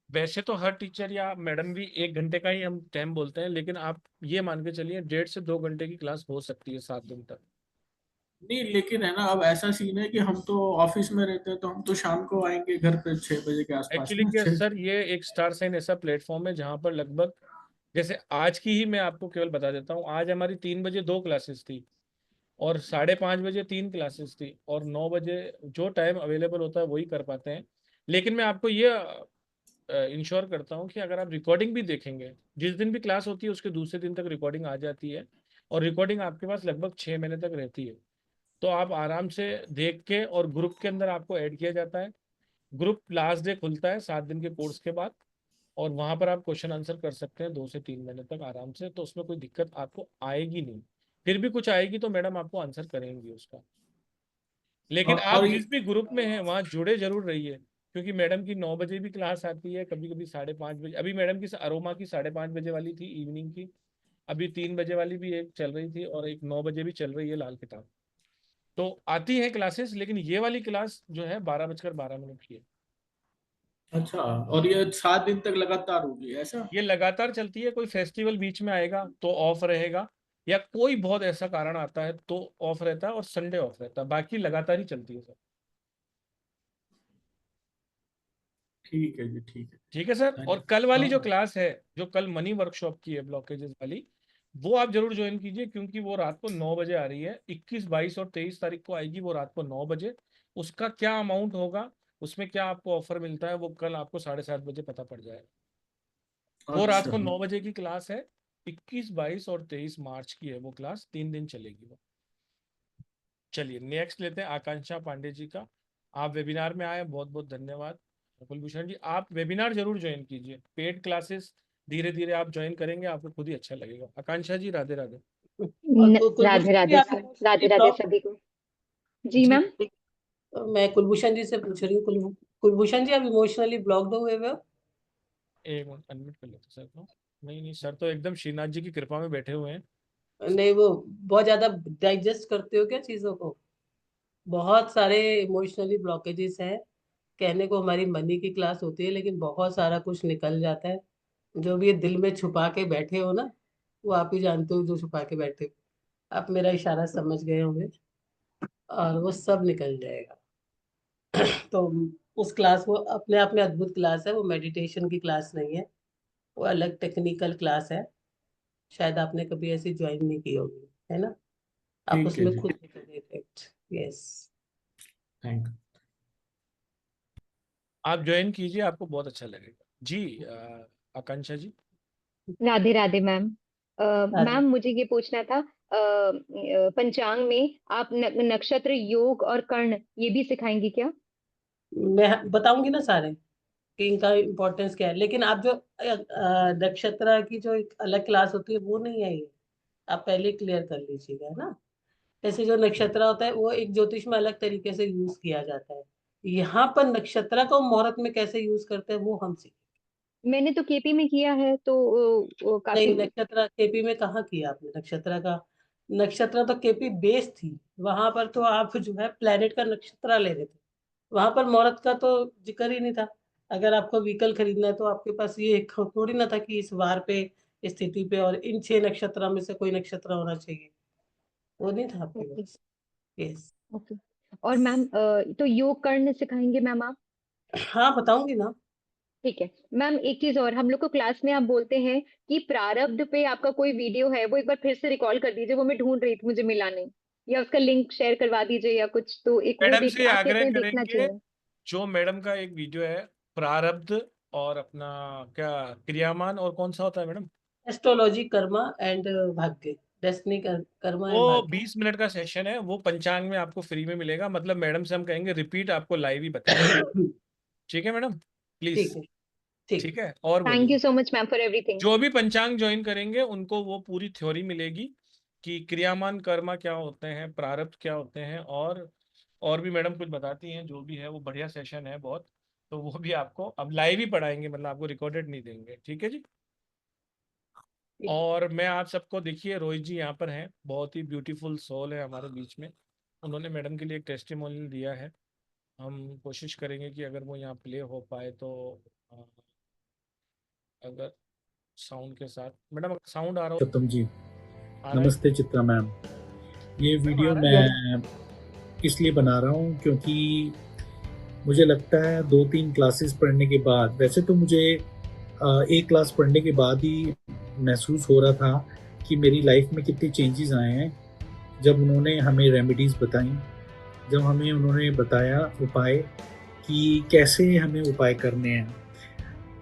A: वैसे तो हर टीचर या मैडम भी 1 घंटे का ही हम टाइम बोलते हैं, लेकिन आप ये मान के चलिए 1.5 से 2 घंटे की क्लास हो सकती है 7 दिन तक।
H: नहीं लेकिन है ना, अब ऐसा सीन है कि हम तो ऑफिस में रहते हैं, तो हम तो शाम को आएंगे घर पे 6 बजे के आसपास
A: एक्चुअली
H: ना,
A: क्या
H: 6।
A: सर, ये एक स्टार साइन ऐसा प्लेटफॉर्म है जहां पर लगभग, जैसे आज की ही मैं आपको केवल बता देता हूँ, आज हमारी 3 बजे 2 क्लासेस थी, और 5:30 बजे 3 क्लासेस थी, और 9 बजे जो टाइम अवेलेबल होता है वही कर पाते हैं। लेकिन मैं आपको ये इंश्योर करता हूँ कि अगर आप रिकॉर्डिंग भी देखेंगे, जिस दिन भी क्लास होती है उसके दूसरे दिन तक रिकॉर्डिंग आ जाती है, और रिकॉर्डिंग आपके पास लगभग 6 महीने तक रहती है। तो आप आराम से देख के, और ग्रुप के अंदर आपको ऐड किया जाता है। ग्रुप लास्ट डे खुलता है 7 दिन के कोर्स के बाद, और वहां पर आप क्वेश्चन आंसर कर सकते हैं 2 से 3 महीने तक आराम से, तो उसमें कोई दिक्कत आपको आएगी नहीं। फिर भी कुछ आएगी तो मैडम आपको आंसर करेंगी उसका। लेकिन आप
H: और
A: जिस भी ग्रुप में हैं वहाँ जुड़े जरूर रहिए, क्योंकि मैडम की 9 बजे भी क्लास आती है, कभी कभी 5:30 बजे। अभी मैडम की अरोमा की 5:30 बजे वाली थी इवनिंग की, अभी 3 बजे वाली भी एक चल रही थी, और एक 9 बजे भी चल रही है लाल किताब। तो आती है क्लासेस, लेकिन ये वाली क्लास जो है 12:12 की है।
H: अच्छा, और ये 7 दिन तक लगातार होगी ऐसा?
A: ये लगातार चलती है, कोई फेस्टिवल बीच में आएगा तो ऑफ रहेगा, या कोई बहुत ऐसा कारण आता है तो ऑफ रहता है, और संडे ऑफ रहता है, बाकी लगातार ही चलती है सर।
H: ठीक है जी, ठीक है।
A: ठीक है सर। और
H: धन्यवाद।
A: कल वाली जो
H: हाँ।
A: क्लास है, जो कल मनी वर्कशॉप की है ब्लॉकेजेस वाली, वो आप जरूर ज्वाइन कीजिए, क्योंकि वो रात को 9 बजे आ रही है। 21, 22 और 23 तारीख को आएगी वो रात को 9 बजे। उसका क्या अमाउंट होगा, उसमें क्या आपको ऑफर मिलता है, वो कल आपको 7:30 बजे पता पड़ जाएगा। वो रात
H: अच्छा।
A: को 9 बजे की क्लास है। 21, 22 और 23 मार्च की है वो क्लास, 3 दिन चलेगी वो। चलिए नेक्स्ट लेते हैं आकांक्षा पांडे जी का। आप वेबिनार में आए, बहुत बहुत धन्यवाद। कुलभूषण जी, आप वेबिनार जरूर ज्वाइन कीजिए, पेड क्लासेस धीरे धीरे आप ज्वाइन करेंगे, आपको खुद ही अच्छा लगेगा। आकांक्षा जी, राधे राधे।
C: और
I: राधे
C: कुलभूषण जी
I: राधे
C: आप
I: sir, Radhe
C: emotionally
I: Radhe
C: block.
I: सभी को। जी
C: जी
I: मैम।
C: मैं कुलभूषण जी से पूछ रही हूँ, कुलभूषण जी आप इमोशनली ब्लॉक्ड हुए हुए हो?
A: एक मिनट अनम्यूट कर लेते सर को। नहीं नहीं सर, तो एकदम श्रीनाथ जी की कृपा में बैठे हुए हैं।
C: नहीं, वो बहुत ज्यादा डाइजेस्ट करते हो क्या चीजों को? बहुत सारे इमोशनली ब्लॉकेजेस हैं। कहने को हमारी मनी की क्लास होती है, लेकिन बहुत सारा कुछ निकल जाता है। जो भी ये दिल में छुपा के बैठे हो ना, वो आप ही जानते हो जो छुपा के बैठे हो। आप मेरा इशारा समझ गए होंगे, और वो सब निकल जाएगा। तो उस क्लास, वो अपने आप में अद्भुत क्लास है, वो मेडिटेशन की क्लास नहीं है, वो अलग टेक्निकल क्लास है। शायद आपने कभी ऐसी ज्वाइन नहीं की होगी, है ना? आप
H: ठीक है
C: उसमें
H: जी।
C: खुद निकलोगे इफेक्ट। यस।
H: Thank you.
A: आप ज्वाइन कीजिए, आपको बहुत अच्छा लगेगा जी। आकांक्षा जी।
I: राधे राधे मैम।
C: राधे।
I: मैम मुझे ये पूछना था, पंचांग में आप नक्षत्र योग और कर्ण ये भी सिखाएंगी क्या?
C: मैं बताऊंगी ना सारे, कि इनका इम्पोर्टेंस क्या है, लेकिन आप जो नक्षत्र की जो एक अलग क्लास होती है वो नहीं है ये। आप पहले क्लियर कर लीजिएगा, है ना? जैसे जो नक्षत्र होता है वो एक ज्योतिष में अलग तरीके से यूज किया जाता है। यहाँ पर नक्षत्र को मुहूर्त में कैसे यूज करते हैं वो हम सीख।
I: मैंने तो केपी में किया है, तो काफी।
C: नहीं, नक्षत्र केपी में कहाँ किया आपने नक्षत्र का? नक्षत्र तो केपी बेस थी। वहां पर तो आप जो है प्लेनेट का नक्षत्र ले रहे थे। वहां पर मुहूर्त का तो जिक्र ही नहीं था। अगर आपको व्हीकल खरीदना है तो आपके पास ये थोड़ी ना था कि इस वार पे, इस स्थिति पे, और इन 6 नक्षत्र में से कोई नक्षत्र होना चाहिए। वो नहीं था आपके
I: ओके।
C: पास। यस।
I: ओके। और मैम तो योग कर्ण सिखाएंगे मैम आप?
C: हाँ, बताऊंगी ना।
I: ठीक है मैम। एक चीज और, हम लोग को क्लास में आप बोलते हैं कि प्रारब्ध पे आपका कोई वीडियो है, वो एक बार फिर से रिकॉल कर दीजिए, वो मैं ढूंढ रही थी, मुझे मिला नहीं। या उसका लिंक शेयर करवा दीजिए या कुछ, तो एक वो
A: मैडम
I: देख,
A: से
I: आप कहते
A: आग्रह
I: हैं देखना
A: करेंगे,
I: चाहिए।
A: जो मैडम का एक वीडियो है, प्रारब्ध और अपना क्या, क्रियामान, और कौन सा होता है मैडम?
C: एस्ट्रोलॉजी, कर्मा एंड भाग्य। डेस्टिनी, कर्मा एंड
A: वो
C: भाग्य।
A: 20 मिनट का सेशन है, वो पंचांग में आपको फ्री में मिलेगा, मतलब मैडम से हम कहेंगे रिपीट, आपको लाइव ही बताएंगे। ठीक है मैडम, प्लीज।
C: ठीक है। ठीक।
A: ठीक है, और
I: थैंक
A: बोलिए।
I: You so much ma'am for everything.
A: जो भी पंचांग ज्वाइन करेंगे उनको वो पूरी थ्योरी मिलेगी, कि क्रियामान कर्मा क्या होते हैं, प्रारब्ध क्या होते हैं, और भी मैडम कुछ बताती हैं, जो भी है वो बढ़िया सेशन है बहुत। तो वो भी आपको अब लाइव ही पढ़ाएंगे, मतलब आपको रिकॉर्डेड नहीं देंगे। ठीक है जी। और मैं आप सबको, देखिए रोहित जी यहाँ पर हैं, बहुत ही ब्यूटीफुल सोल है हमारे बीच में। उन्होंने मैडम के लिए एक टेस्टिमोनियल दिया है। हम कोशिश करेंगे कि अगर वो यहाँ प्ले हो पाए तो अ, अगर साउंड के साथ, मैडम साउंड आ रहा हो?
H: उत्तम जी,
A: आ रहा है?
H: नमस्ते चित्रा मैम। ये
A: मैम आ
H: वीडियो
A: रहा है?
H: मैं इसलिए बना रहा हूँ क्योंकि मुझे लगता है 2-3 क्लासेस पढ़ने के बाद, वैसे तो मुझे एक क्लास पढ़ने के बाद ही महसूस हो रहा था कि मेरी लाइफ में कितने चेंजेस आए हैं जब उन्होंने हमें रेमेडीज़ बताई, जब हमें उन्होंने बताया उपाय कि कैसे हमें उपाय करने हैं।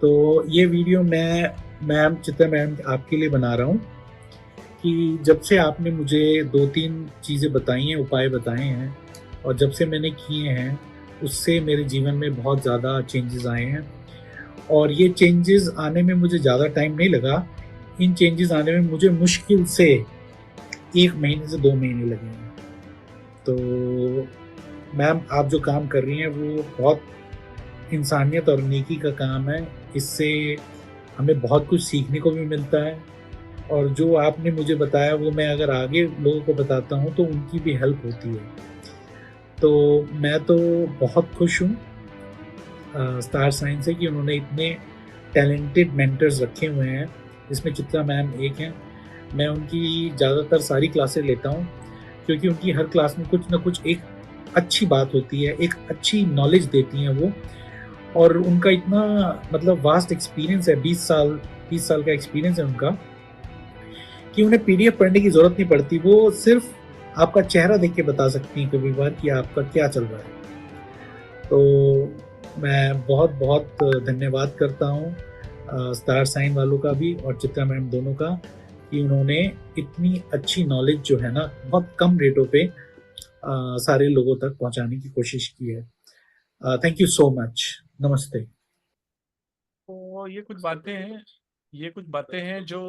H: तो ये वीडियो मैं मैम चित्रा मैम आपके लिए बना रहा हूँ कि जब से आपने मुझे 2-3 चीज़ें बताई हैं, उपाय बताए हैं, और जब से मैंने किए हैं, उससे मेरे जीवन में बहुत ज़्यादा चेंजेस आए हैं। और ये चेंजेस आने में मुझे ज़्यादा टाइम नहीं लगा। इन चेंजेस आने में मुझे मुश्किल से 1 महीने से 2 महीने लगे हैं। तो मैम आप जो काम कर रही हैं वो बहुत इंसानियत और नेकी का काम है। इससे हमें बहुत कुछ सीखने को भी मिलता है, और जो आपने मुझे बताया वो मैं अगर आगे लोगों को बताता हूँ तो उनकी भी हेल्प होती है। तो मैं तो बहुत खुश हूँ स्टार साइन से कि उन्होंने इतने टैलेंटेड मेंटर्स रखे हुए हैं, जिसमें चित्रा मैम एक हैं। मैं उनकी ज़्यादातर सारी क्लासेस लेता हूँ क्योंकि उनकी हर क्लास में कुछ ना कुछ एक अच्छी बात होती है, एक अच्छी नॉलेज देती हैं वो। और उनका इतना मतलब वास्ट एक्सपीरियंस है, 20 साल का एक्सपीरियंस है उनका, कि उन्हें पीडीएफ पढ़ने की ज़रूरत नहीं पड़ती। वो सिर्फ आपका चेहरा देख के बता सकती हैं कभी बार कि आपका क्या चल रहा है। तो मैं बहुत बहुत धन्यवाद करता हूँ स्टार साइन वालों का भी और चित्रा मैम दोनों का, कि उन्होंने इतनी अच्छी नॉलेज जो है ना बहुत कम रेटों पे सारे लोगों तक पहुंचाने की कोशिश की है। Thank you so much. नमस्ते।
A: तो ये कुछ बातें हैं जो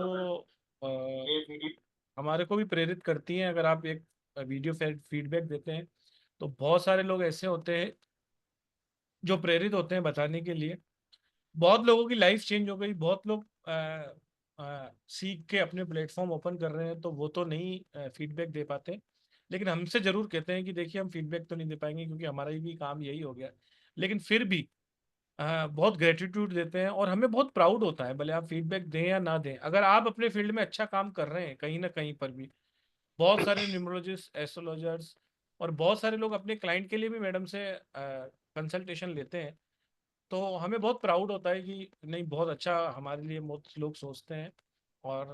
A: अ, हमारे को भी प्रेरित करती हैं। अगर आप एक वीडियो फीडबैक देते हैं तो बहुत सारे लोग ऐसे होते हैं जो प्रेरित होते हैं बताने के लिए। बहुत लोगों की लाइफ चेंज हो गई, बहुत लोग सीख के अपने प्लेटफॉर्म ओपन कर रहे हैं, तो वो तो नहीं फीडबैक दे पाते। लेकिन हमसे जरूर कहते हैं कि देखिए हम फीडबैक तो नहीं दे पाएंगे क्योंकि हमारा भी काम यही हो गया। लेकिन फिर भी बहुत ग्रेटिट्यूड देते हैं और हमें बहुत प्राउड होता है, भले आप फीडबैक दें या ना दें। अगर आप अपने फील्ड में अच्छा काम कर रहे हैं कहीं ना कहीं पर भी, बहुत सारे न्यूमरोलॉजिस्ट, एस्ट्रोलॉजर्स और बहुत सारे लोग अपने क्लाइंट के लिए भी मैडम से कंसल्टेशन लेते हैं, तो हमें बहुत प्राउड होता है कि नहीं, बहुत अच्छा हमारे लिए बहुत लोग सोचते हैं। और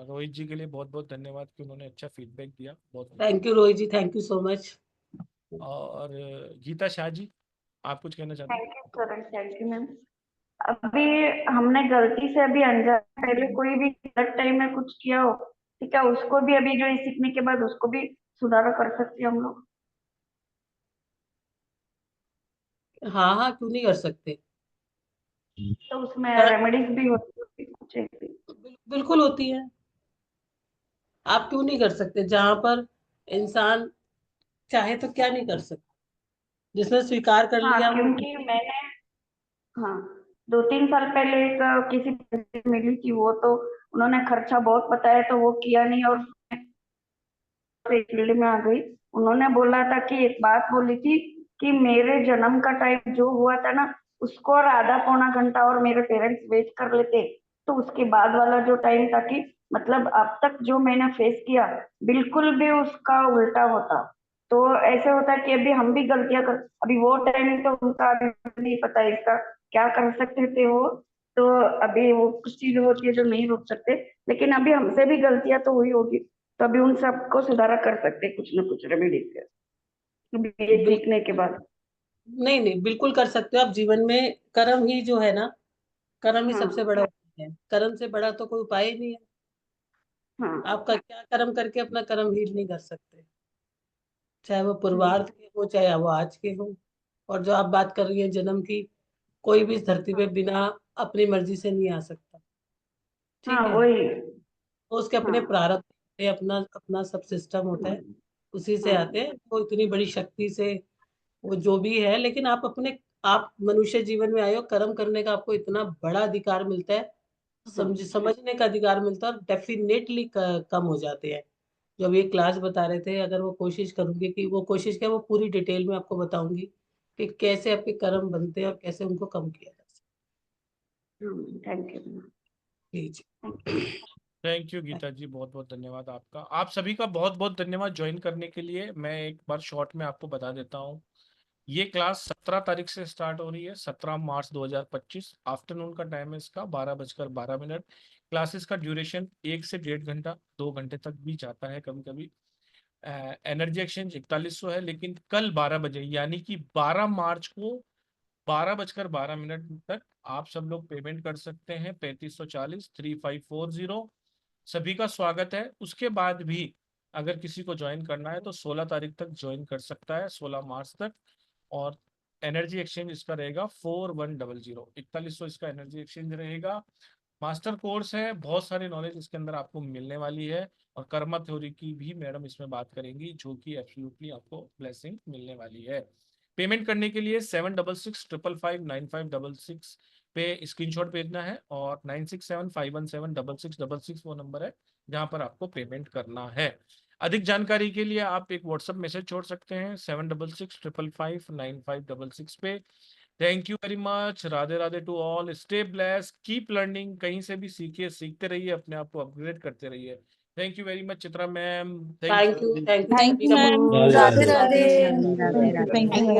A: रोहित जी के लिए बहुत बहुत धन्यवाद कि उन्होंने अच्छा फीडबैक दिया। बहुत
C: thank you Rohit ji, thank you so much.
A: और गीता शाह जी, आप कुछ कहना चाहते हैं?
J: Thank you sir, thank you ma'am. अभी हमने गलती से अभी अनजान पहले कोई भी गलत टाइम में कुछ किया हो, ठीक है, उसको भी अभी जो ये सीखने के बाद उसको भी सुधार कर सकते हैं हम लोग।
C: हाँ हाँ, क्यों नहीं कर सकते।
J: तो उसमें
C: पर
J: रेमेडीज भी होती है कुछ ऐसी?
C: बिल्कुल होती है। आप क्यों नहीं कर सकते? जहां पर इंसान चाहे तो क्या नहीं कर सकता। जिसने स्वीकार कर
J: हाँ,
C: लिया वो।
J: क्योंकि मैंने, हाँ, 2-3 साल पहले एक किसी से मिली थी, वो तो उन्होंने खर्चा बहुत बताया तो वो किया नहीं और फील्ड में आ गई। उन्होंने बोला था कि एक बात बोली थी कि मेरे जन्म का टाइम जो हुआ था ना, उसको और आधा पौना घंटा और मेरे पेरेंट्स वेट कर लेते तो उसके बाद वाला जो टाइम था कि मतलब अब तक जो मैंने फेस किया बिल्कुल भी उसका उल्टा होता। तो ऐसे होता है कि अभी हम भी गलतियां कर, अभी वो टाइम तो उनका अभी नहीं पता है इसका क्या कर सकते थे वो। तो अभी वो कुछ चीज होती है जो नहीं रोक सकते, लेकिन अभी हमसे भी गलतियां तो हुई होगी, तो अभी उन सबको सुधारा कर सकते हैं कुछ ना कुछ रेमेडी से अभी ये
C: बिल,
J: सीखने के बाद।
C: नहीं नहीं, बिल्कुल कर सकते हो आप। जीवन में कर्म ही जो है ना, कर्म ही सबसे
J: हाँ
C: बड़ा उपाय है। कर्म से बड़ा तो कोई उपाय ही नहीं है।
J: हाँ
C: आपका क्या कर्म करके अपना कर्म हील नहीं कर सकते, चाहे वो
J: हम्म,
C: पूर्वार्ध के हो चाहे वो आज के हो। और जो आप बात कर रही हैं जन्म की, कोई भी इस धरती पे बिना अपनी मर्जी से नहीं आ सकता।
J: हाँ
C: ठीक है,
J: वही।
C: तो उसके अपने
J: हाँ
C: प्रारब्ध होते हैं, अपना अपना सब सिस्टम होता है, उसी से
J: हाँ
C: आते हैं वो इतनी बड़ी शक्ति से। वो जो भी है, लेकिन आप अपने, आप मनुष्य जीवन में आए हो, कर्म करने का आपको इतना बड़ा अधिकार मिलता है समझने का अधिकार मिलता है और डेफिनेटली कम हो जाते हैं। जब ये क्लास बता रहे थे, अगर वो कोशिश करूंगी कि वो कोशिश क्या, वो पूरी डिटेल में आपको बताऊंगी कि कैसे आपके कर्म बनते हैं और कैसे उनको कम किया जा सकता
J: थैंक यू।
C: है। प्लीज।
A: थैंक यू गीता जी, बहुत बहुत धन्यवाद आपका। आप सभी का बहुत बहुत धन्यवाद ज्वाइन करने के लिए। मैं एक बार शॉर्ट में आपको बता देता हूँ, ये क्लास 17 तारीख से स्टार्ट हो रही है, 17 मार्च 2025। आफ्टरनून का टाइम है इसका 12:12। क्लासेस का ड्यूरेशन 1 से 1.5 घंटा, 2 घंटे तक भी जाता है कभी कभी। एनर्जी एक्सचेंज 4100 है, लेकिन कल 12 बजे यानी कि 12 मार्च को 12:12 तक आप सब लोग पेमेंट कर सकते हैं। 3540 3540 सभी का स्वागत है। उसके बाद भी अगर किसी को ज्वाइन करना है तो 16 तारीख तक ज्वाइन कर सकता है, 16 मार्च तक। और एनर्जी एक्सचेंज इसका रहेगा 4100, 4100 इसका एनर्जी एक्सचेंज रहेगा। मास्टर कोर्स है, बहुत सारी नॉलेज इसके अंदर आपको मिलने वाली है। और कर्मा थ्योरी की भी मैडम इसमें बात करेंगी, जो कि एब्सोल्युटली आपको ब्लेसिंग मिलने वाली है। पेमेंट करने के लिए 7665559566 पे स्क्रीनशॉट भेजना है और 9675176666 वो नंबर है जहां पर आपको पेमेंट करना है। अधिक जानकारी के लिए आप एक व्हाट्सएप मैसेज छोड़ सकते हैं 7665559566 पे। Thank you very much. Radhe Radhe to all. Stay blessed, keep learning. कहीं से भी सीखिए, सीखते रहिए, अपने आप को अपग्रेड करते रहिए। Thank you very much Chitra ma'am.
C: Thank you, thank you
D: thank
C: सभी
D: यू
C: का
D: मैम।
C: बहुत
H: Radhe
D: Radhe
H: Radhe.
D: Radhe.
I: Thank you ma'am.